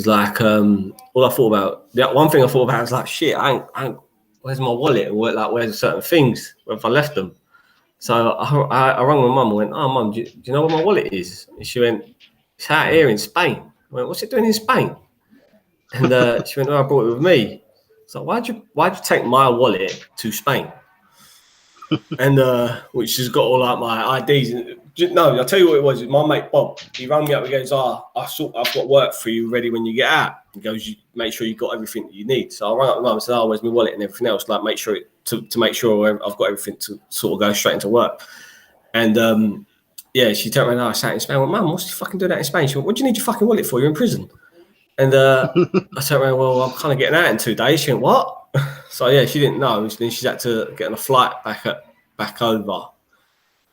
like all I thought about. The one thing I thought about was like, shit, I ain't where's my wallet, and where's certain things if I left them. So I rang my mum and went, oh mum, do you know where my wallet is? And she went, it's out here in Spain. I went, what's it doing in Spain? And she went, oh, I brought it with me. So why'd you take my wallet to Spain? And which has got all like my IDs. No, I'll tell you what it was. My mate Bob, he rang me up. He goes, I've got work for you ready when you get out. He goes, you make sure you got everything that you need. So I rang up my mum and said, oh, where's my wallet and everything else? Like, make sure to make sure I've got everything to sort of go straight into work. And she turned around and I sat in Spain. I went, Mum, what's you fucking doing that in Spain? She went, what do you need your fucking wallet for? You're in prison. And I turned around, well, I'm kind of getting out in 2 days. She went, what? So yeah, she didn't know. Then she had to get on a flight back over,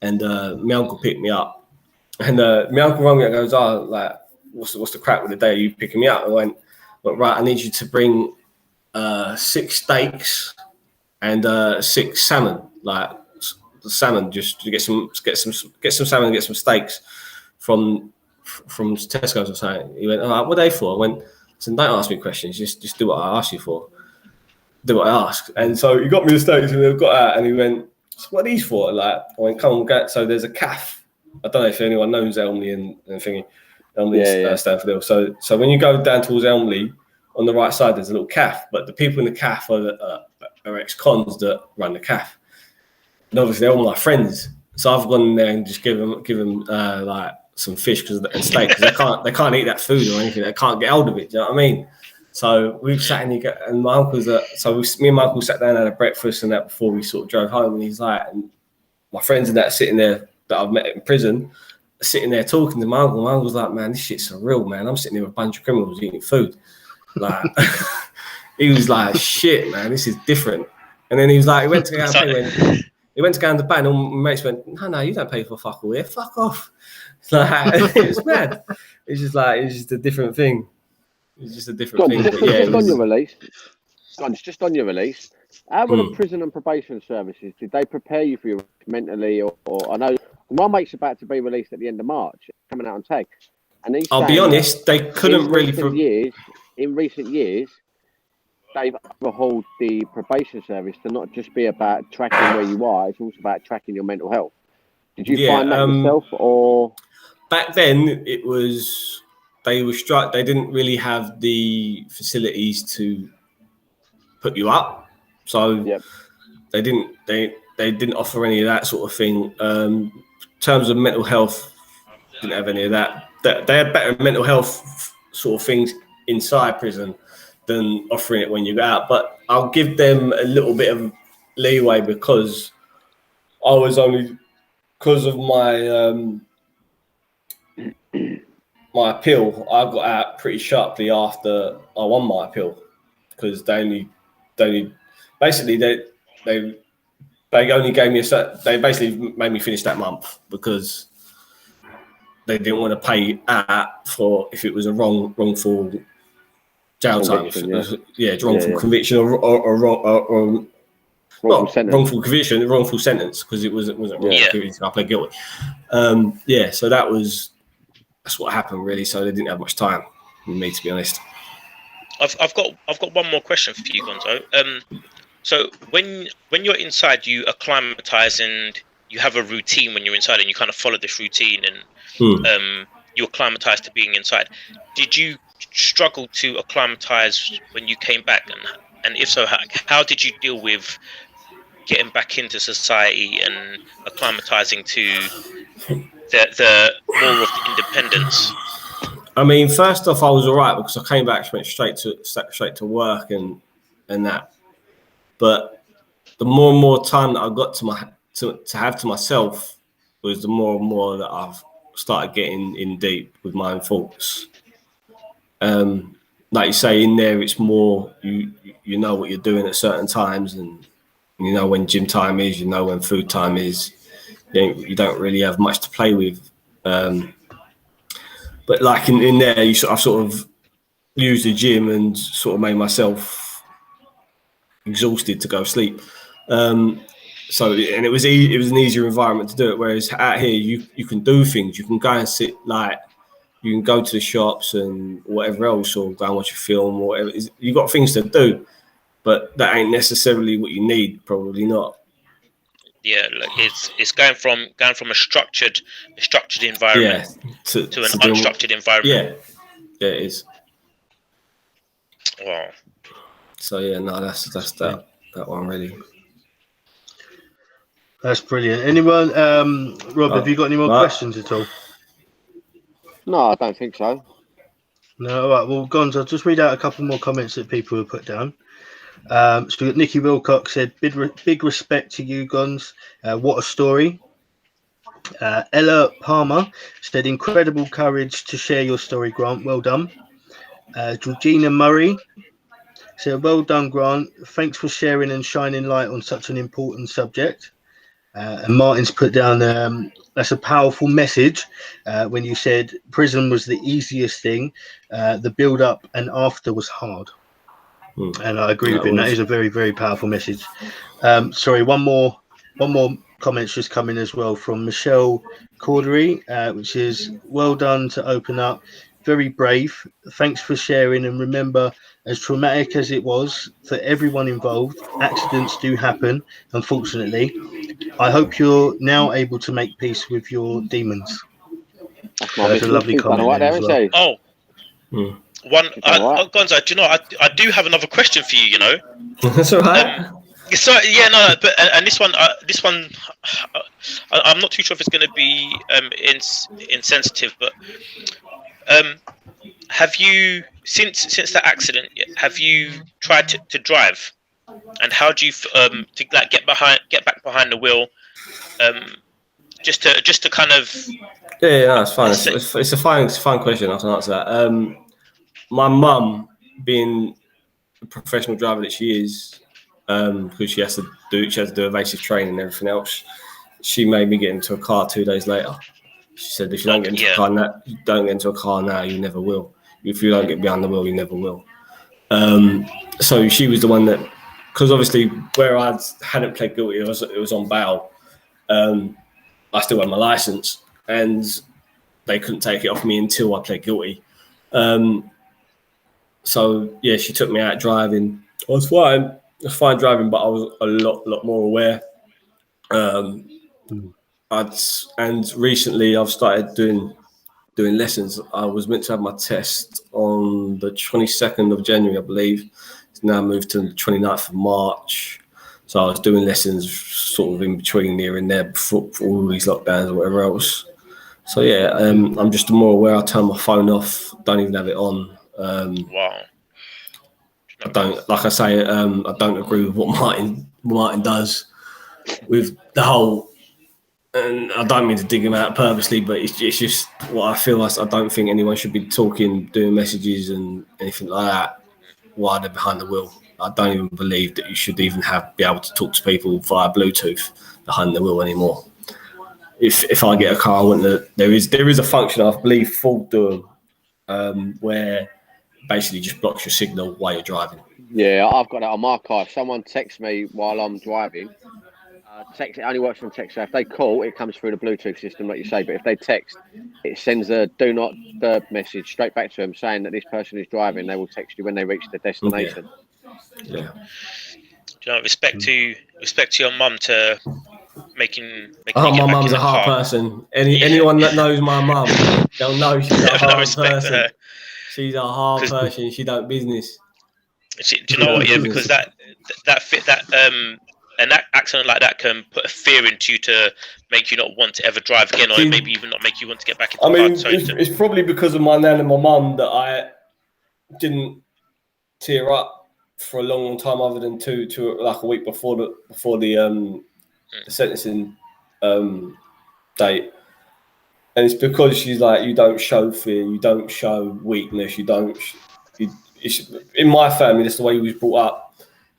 and my uncle picked me up, and my uncle rang me and goes, oh, like, what's the crack with the day? Are you picking me up? I went, right, I need you to bring 6 steaks and 6 salmon, like salmon, just to get some salmon and get some steaks from Tesco's or something. He went, all right, what are they for? I went, listen, don't ask me questions, just do what I ask you for. Do what I ask. And so he got me the steaks and they got out, and he went, so what are these for? Like, I went, come on, get. So there's a calf. I don't know if anyone knows Elmley and thingy. Elmley Stanford Hill. So when you go down towards Elmley on the right side, there's a little calf, but the people in the calf are ex-cons that run the calf. And obviously, they're all my friends. So I've gone in there and just give them like some fish and steak because they can't eat that food or anything. They can't get hold of it. Do you know what I mean? So we've sat and my uncle's me and my uncle sat down and had a breakfast and that before we sort of drove home. And he's like, and my friends and that sitting there that I've met in prison, sitting there talking to my uncle. My uncle's like, man, this shit's surreal, man. I'm sitting here with a bunch of criminals eating food. Like, he was like, shit, man, this is different. And then he was like, he went to go and pay. He went to go in the bank, and all my mates went, no, you don't pay for fuck all here. Fuck off. It's like, it's mad. It's just like, it's just a different thing. It's just a different thing. Just on your release, how were the prison and probation services? Did they prepare you for your mentally? Or I know my mate's about to be released at the end of March, coming out on tag. And I'll be honest, they couldn't really. In recent years, they've overhauled the probation service to not just be about tracking where you are; it's also about tracking your mental health. Did you find that yourself, or back then it was they were struck? They didn't really have the facilities to put you up, so they didn't offer any of that sort of thing. In terms of mental health, didn't have any of that. They had better mental health sort of things inside prison than offering it when you go out. But I'll give them a little bit of leeway because I was only because of my my appeal. I got out pretty sharply after I won my appeal because they only basically gave me they basically made me finish that month because they didn't want to pay out for if it was a wrongful jail time. Wrongful conviction or wrongful conviction, wrongful sentence because it wasn't wrongful conviction. I pled guilty. So that's what happened really. So they didn't have much time with me, to be honest. I've got one more question for you, Gonzo. So when you're inside, you acclimatise and you have a routine when you're inside, and you kind of follow this routine, and you acclimatise to being inside. Did you struggle to acclimatise when you came back, and if so, how did you deal with getting back into society and acclimatising to the more of the independence? I mean, first off, I was all right because I came back, went straight to work and that. But the more and more time that I got to have to myself was the more and more that I've started getting in deep with my own thoughts. Like you say, in there, it's more you know what you're doing at certain times, and you know when gym time is, you know when food time is. You don't really have much to play with. But like in there, I sort of used the gym and sort of made myself exhausted to go sleep. So it was an easier environment to do it. Whereas out here, you can do things. You can go and sit you can go to the shops and whatever else, or go and watch a film or whatever. You've got things to do, but that ain't necessarily what you need. Probably not. Yeah, like it's going from a structured environment to an unstructured environment. Yeah, it is. Wow. So that's that one really. That's brilliant. Anyone, Rob? Have you got any more questions at all? No, I don't think so. No, all right. Well, Gonzo, I'll just read out a couple more comments that people have put down. So we got Nikki Wilcox said, big respect to you, Gons. What a story. Ella Palmer said, incredible courage to share your story, Grant. Well done. Georgina Murray said, well done, Grant. Thanks for sharing and shining light on such an important subject. And Martin's put down, that's a powerful message when you said prison was the easiest thing. The build up and after was hard. And I agree with him. That is a very, very powerful message. Sorry, one more comment's just come in as well from Michelle Cordery, which is well done to open up. Very brave. Thanks for sharing. And remember, as traumatic as it was for everyone involved, accidents do happen, unfortunately. I hope you're now able to make peace with your demons. That's a lovely comment there as well. Gonzo, do you know? I do have another question for you. You know. That's all right. So yeah, no, but and this one, I'm not too sure if it's going to be insensitive, but have you since that accident? Have you tried to drive? And how do you to like get back behind the wheel? Just to kind of no, it's fine. It's a fine question. I can answer that. My mum, being the professional driver that she is, because she has to do evasive training and everything else, she made me get into a car 2 days later. She said, if you don't get into a car now, you don't get into a car now, you never will. If you don't get behind the wheel, you never will. So she was the one that, because obviously where I hadn't pled guilty, it was on bail. I still had my license, and they couldn't take it off me until I pled guilty. So yeah, she took me out driving. I was fine driving, but I was a lot more aware. And recently I've started doing lessons. I was meant to have my test on the 22nd of January, I believe. It's now moved to the 29th of March. So I was doing lessons sort of in between here and there for all these lockdowns or whatever else. So yeah, I'm just more aware. I turn my phone off, don't even have it on. Wow. I don't, like I say, I don't agree with what Martin does with the whole, and I don't mean to dig him out purposely, but it's just what I feel like. I don't think anyone should be talking, doing messages and anything like that while they're behind the wheel. I don't even believe that you should even be able to talk to people via Bluetooth behind the wheel anymore. If I get a car, I want there is a function, I believe, Ford do where basically just blocks your signal while you're driving. Yeah, I've got that on my car. If someone texts me while I'm driving, it only works on text. So if they call, it comes through the Bluetooth system, like you say. But if they text, it sends a do not disturb message straight back to them saying that this person is driving. They will text you when they reach their destination. Yeah. Do you know, respect to your mum to making my mum's a hard person. Anyone that knows my mum, they'll know she's a hard person. She's a hard person. She don't business. Do you know what? Yeah, because that and that accident like that can put a fear into you to make you not want to ever drive again, or maybe even not make you want to get back into the car. It's probably because of my nan and my mum that I didn't tear up for a long time, other than two like a week before the sentencing date. And it's because she's like, you don't show fear, you don't show weakness, in my family, that's the way we was brought up.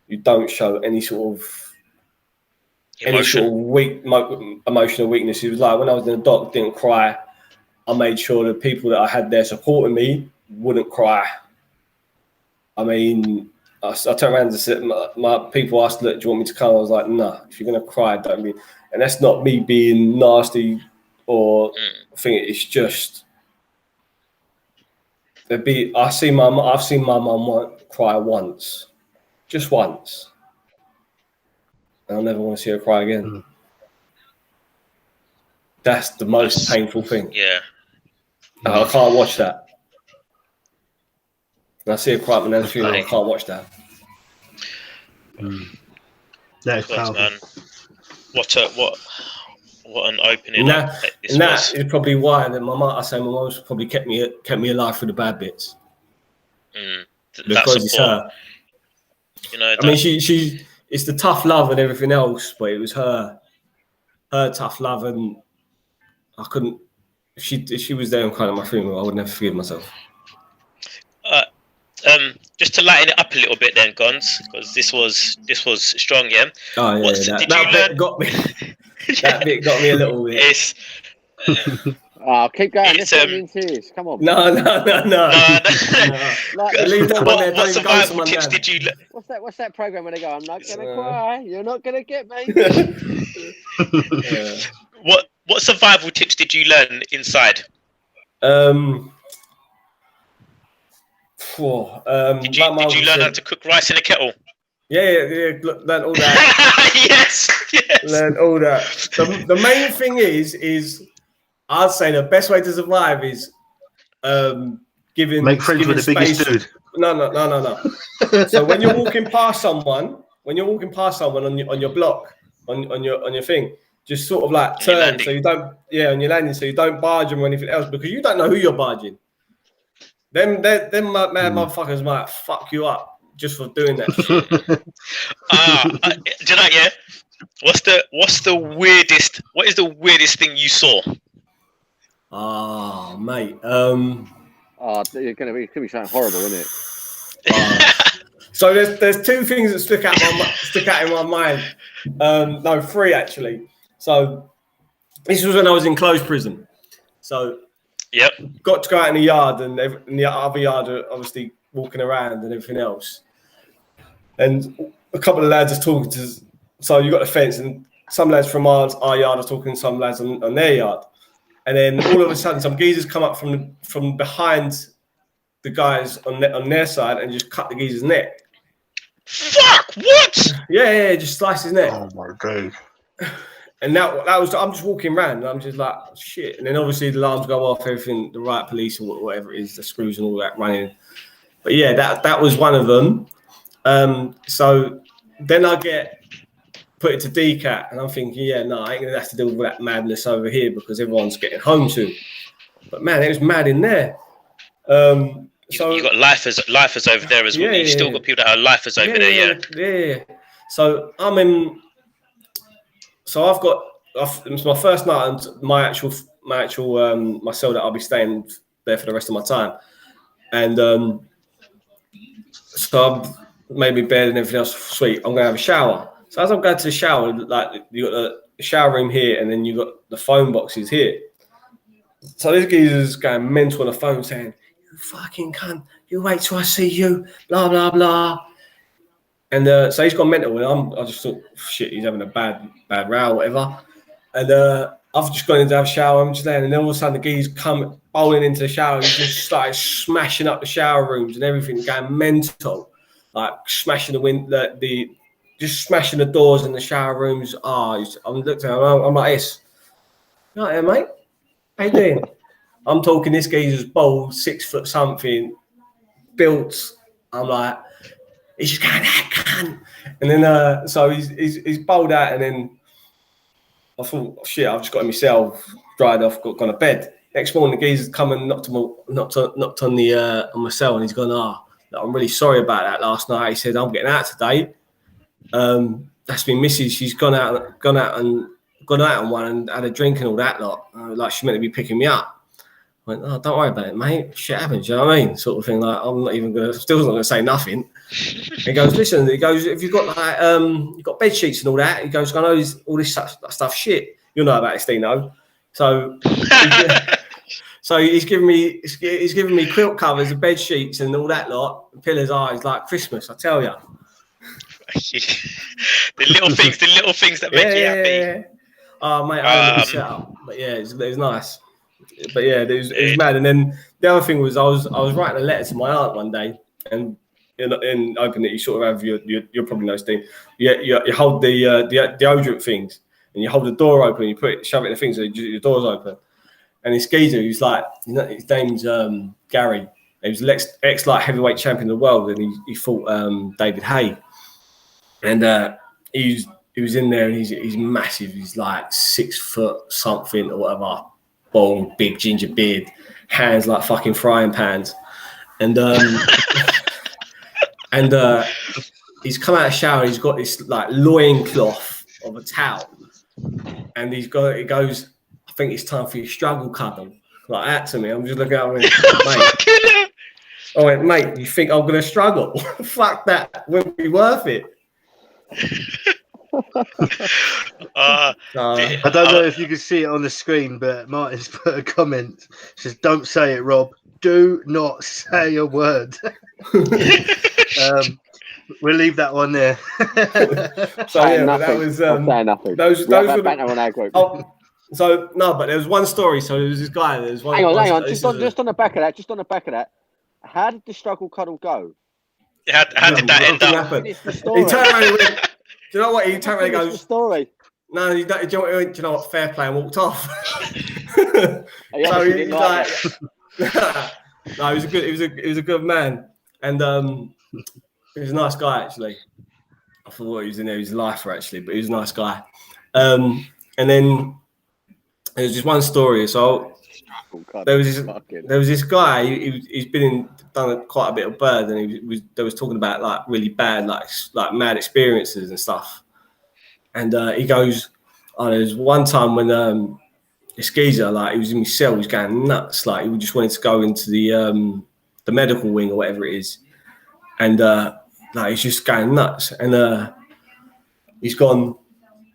You don't show any sort of weak emotional weakness. It was like when I was in the dock, didn't cry. I made sure the people that I had there supporting me wouldn't cry. I mean, I turned around and said, my people asked, look, do you want me to come? I was like, nah, if you're going to cry, don't be. And that's not me being nasty or I think it's just, I've seen my mum cry once, just once. And I'll never want to see her cry again. That's the most painful thing. Yeah. I can't watch that. And I see her cry at my nan's funeral, I can't watch that. That is powerful. Man. What an opening! That is probably why that my mum's probably kept me alive through the bad bits. Because it's her. You know, I mean, she it's the tough love and everything else, but it was her tough love, and I couldn't. If she was there and crying at my funeral, I would never forgive myself. Just to lighten it up a little bit, then, Gonz, because this was strong, yeah. Oh yeah, that bit got me. That bit got me a little bit. Keep going. Let's get in tears. Come on. No. What survival tips did you? What's that program where they go? I'm not gonna cry. You're not gonna get me. What survival tips did you learn inside? Did you learn how to cook rice in a kettle? Yeah. Learn all that. Yes. Learn all that. The main thing is I'd say the best way to survive is give make friends with the biggest dude. No. So when you're walking past someone on your block, on your thing, just sort of like turn so you don't, on your landing, so you don't barge them or anything else, because you don't know who you're barging. Them mad motherfuckers might fuck you up just for doing that shit. Do you know? Yeah. What's the weirdest? What is the weirdest thing you saw? Oh, mate. It's gonna be something horrible, isn't it? So there's two things that stick out in my mind. No, three actually. So this was when I was in closed prison. So got to go out in the yard, and in the other yard are obviously walking around and everything else. And a couple of lads are talking to. So you got the fence, and some lads from our yard are talking to some lads on their yard. And then all of a sudden, some geezers come up from behind the guys on their side and just cut the geezer's neck. Fuck! What? Yeah, just slice his neck. Oh my god! And that was, I'm just walking around and I'm just like, shit. And then obviously the alarms go off, everything, the riot police or whatever it is, the screws and all that running. But yeah, that was one of them. So then I get put it to DCAT, and I'm thinking, I ain't gonna have to deal with that madness over here because everyone's getting home soon. But man, it was mad in there. So you got lifers over there as well. You still got people that are lifers over there. Yeah. So I'm in. So it's my first night and my actual my cell that I'll be staying there for the rest of my time, and so I've made me bed and everything else. Sweet, I'm gonna have a shower. So as I'm going to the shower, like you got the shower room here, and then you got the phone boxes here. So this geezer's going mental on the phone saying, "You fucking cunt! You wait till I see you." Blah blah blah. And so he's gone mental, and I just thought, shit, he's having a bad row, or whatever. And I've just gone in to have a shower. I'm just there, and then all of a sudden the geezer's come bowling into the shower. He just started smashing up the shower rooms and everything, going mental, like smashing just smashing the doors in the shower rooms. I'm looked at him, I'm like this. You right there, mate? How you doing? I'm talking this geezer's bold, 6 foot something, built. I'm like, he's just going, that cunt. And then, so he's bowled out, and then I thought, shit, I've just got myself dried off, gone to bed. Next morning, the geezer's come and knocked on my cell, and he's gone, I'm really sorry about that last night. He said, I'm getting out today. That's been Mrs. She's gone out on one and had a drink and all that lot. Like she's meant to be picking me up. I went, don't worry about it, mate. Shit happens, you know what I mean? Sort of thing. Like I'm not gonna say nothing. He goes, listen. He goes, if you've got like you've got bed sheets and all that. He goes, I know all this stuff. Shit, you'll know about it, Stino. So. So he's giving me quilt covers and bed sheets and all that lot. Pillows it's like Christmas, I tell you. the little things that make you happy. Yeah. Oh mate, I was set up, but yeah, it was nice. But yeah, it was mad. And then the other thing was, I was writing a letter to my aunt one day, and in open it, you sort of have you'll probably know, Steve. You hold the deodorant things, and you hold the door open, and you shove it in the thing so your door's open. And this geezer, who's like, his name's Gary. He was ex like heavyweight champion of the world, and he fought David Hay. And he was in there, and he's massive. He's like 6 foot something or whatever, bald, big ginger beard, hands like fucking frying pans. And he's come out of the shower. He's got this like loincloth of a towel, and he goes, I think it's time for your struggle cuddle, like that to me. I'm just looking at him, mate. I went, mate, you think I'm gonna struggle? Fuck that, wouldn't be worth it. I don't know if you can see it on the screen, but Martin's put a comment. Says, "Don't say it, Rob. Do not say a word." We'll leave that one there. So yeah, that was nothing. Those were banter on our group. So no, but there was one story. So there was this guy. There was one. Hang on. Just on the back of that. How did the struggle cuddle go? How did that end up? He turned around and went, do you know what? He turned around and goes, the story. No, do you know what? Fair play, and walked off. So he's like, No, he was a good man, and he was a nice guy actually. I forgot he was in there. He was a lifer actually, but he was a nice guy. And then there was just one story. So there was this guy. He's done quite a bit of bird, and they was talking about like really bad, like mad experiences and stuff. And he goes, "Oh, there was one time when this geezer, like he was in his cell, he was going nuts. Like he just wanted to go into the medical wing or whatever it is, and like he's just going nuts. And he's gone.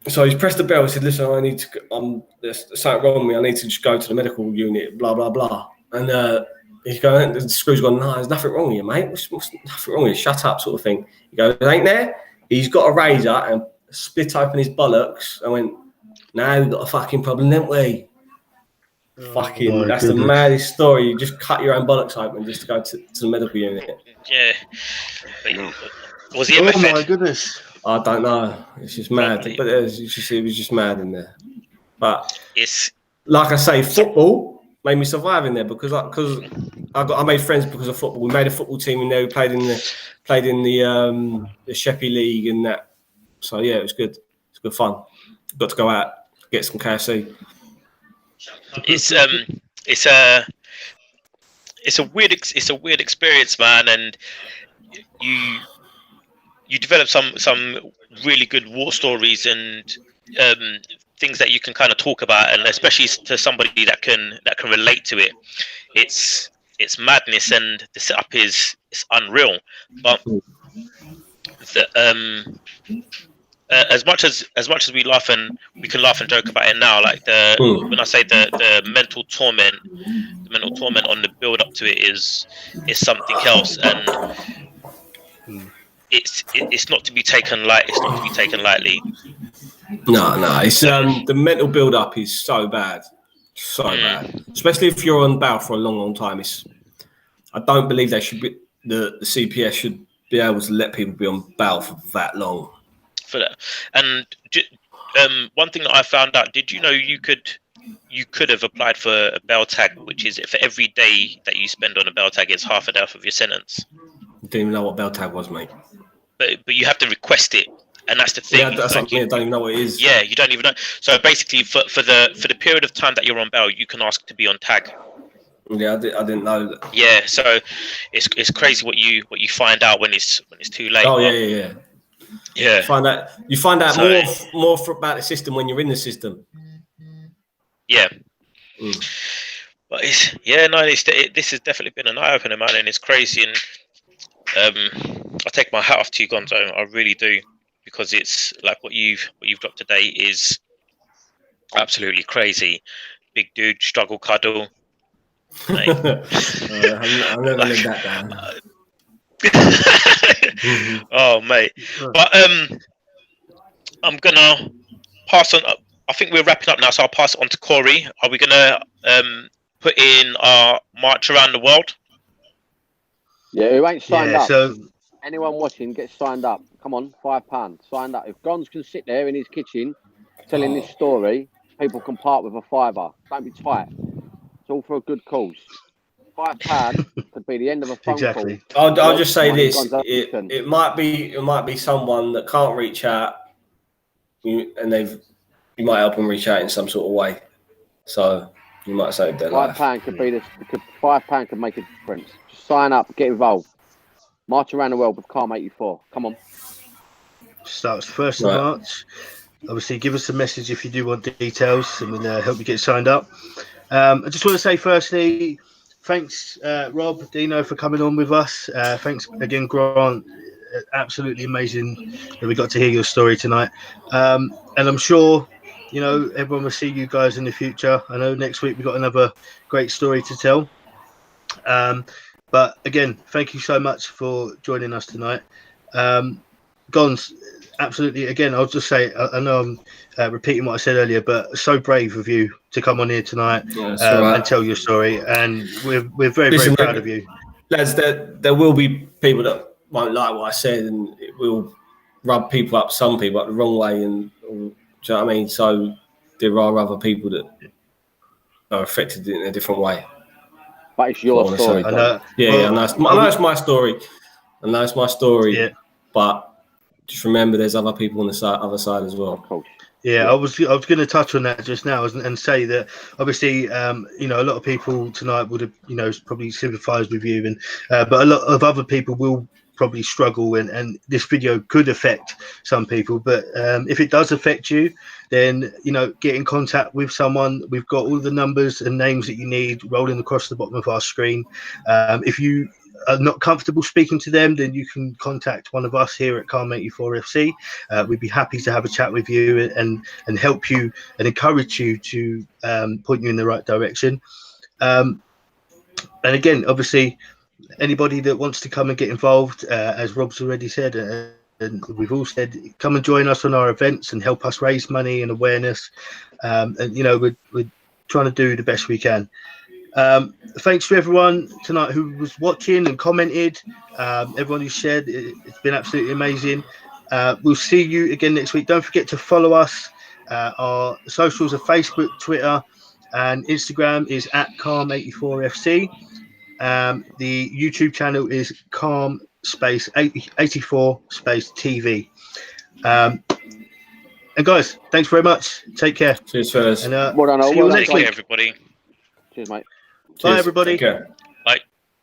So he's pressed the bell. He said, "Listen, I need to. There's something wrong with me. I need to just go to the medical unit. Blah blah blah." And he's going. The screw's gone. "No, there's nothing wrong with you, mate. What's nothing wrong with you? Shut up," sort of thing. He goes, "Ain't there?" He's got a razor and split open his bollocks. I went, "Now we've got a fucking problem, haven't we?" That's goodness. The maddest story. You just cut your own bollocks open just to go to the medical unit. Yeah. Was he ever fed? My goodness. I don't know. It's just mad. Probably. But it was just mad in there. But it's like I say, football made me survive in there because I made friends because of football. We made a football team in there. We played in the Sheppey League and that. So yeah, it was good. It's good fun. Got to go out, get some KFC. It's a weird experience, man, and you develop some really good war stories and things that you can kind of talk about, and especially to somebody that can relate to it. It's madness, and the setup is unreal. But as much as we laugh and we can laugh and joke about it now, like when I say the mental torment on the build up to it is something else, and it's not to be taken lightly. No, it's the mental build up is so bad, bad, especially if you're on bail for a long time. I don't believe they should be the CPS should be able to let people be on bail for that long. For that, and one thing that I found out, did you know you could have applied for a bail tag, which is for every day that you spend on a bail tag, it's half a day off of your sentence. I didn't even know what bail tag was, mate. But you have to request it, and that's the thing. Yeah, that's something I don't even know what it is. Yeah, you don't even know. So basically, for the period of time that you're on bail, you can ask to be on tag. Yeah, I didn't know that. Yeah, so it's crazy what you find out when it's too late. Oh yeah. Yeah. You find out more about the system when you're in the system. Yeah. But this has definitely been an eye opener, man, and it's crazy. And I take my hat off to you, Gonzo. I really do, because it's like what you've dropped today is absolutely crazy. Big dude, struggle, cuddle. I've never lived that down. Oh mate, but I'm gonna pass on. I think we're wrapping up now, so I'll pass it on to Corey. Are we gonna put in our march around the world? Yeah, who ain't signed up? So anyone watching, get signed up. Come on, £5 signed up. If Gonz can sit there in his kitchen telling this story, people can part with a £5. Don't be tight. It's all for a good cause. £5 could be the end of a phone call. I'll just say this: it might be someone that can't reach out, and you might help them reach out in some sort of way. So you might save their life. £5 could be £5 could make a difference. Just sign up, get involved. March around the world with Calm 84. Come on. Starts 1st of March. Obviously, give us a message if you do want details, and we'll help you get signed up. I just want to say, firstly, thanks, Rob, Dino, for coming on with us. Thanks again, Grant. Absolutely amazing that we got to hear your story tonight. And I'm sure, everyone will see you guys in the future. I know next week we've got another great story to tell. But again, thank you so much for joining us tonight. Gonz, absolutely. Again, I'll just say, I know I'm repeating what I said earlier, but so brave of you to come on here tonight and tell your story. And we're very, very proud of you. Lads, there will be people that won't like what I said, and it will rub some people up the wrong way. And do you know what I mean? So there are other people that are affected in a different way. But it's your story. I know. I know it's my story. I know it's my story. Yeah. But just remember, there's other people on the other side as well. Of course. Yeah, I was going to touch on that just now and say that obviously, a lot of people tonight would have, probably sympathised with you, and but a lot of other people will probably struggle, and this video could affect some people. But if it does affect you, then get in contact with someone. We've got all the numbers and names that you need rolling across the bottom of our screen. If you are not comfortable speaking to them, then you can contact one of us here at Calm 84 FC. We'd be happy to have a chat with you and help you and encourage you to point you in the right direction. And again, obviously, anybody that wants to come and get involved, as Rob's already said, and we've all said, come and join us on our events and help us raise money and awareness. And we're trying to do the best we can. Thanks to everyone tonight who was watching and commented, everyone who shared. It's been absolutely amazing. We'll see you again next week. Don't forget to follow us. Our socials are Facebook, Twitter, and Instagram is at Calm84FC. The YouTube channel is Calm space 84 space TV. And guys, thanks very much. Take care. Cheers, fellas. And see you next week, everybody. Cheers, mate. Bye, everybody. Take care.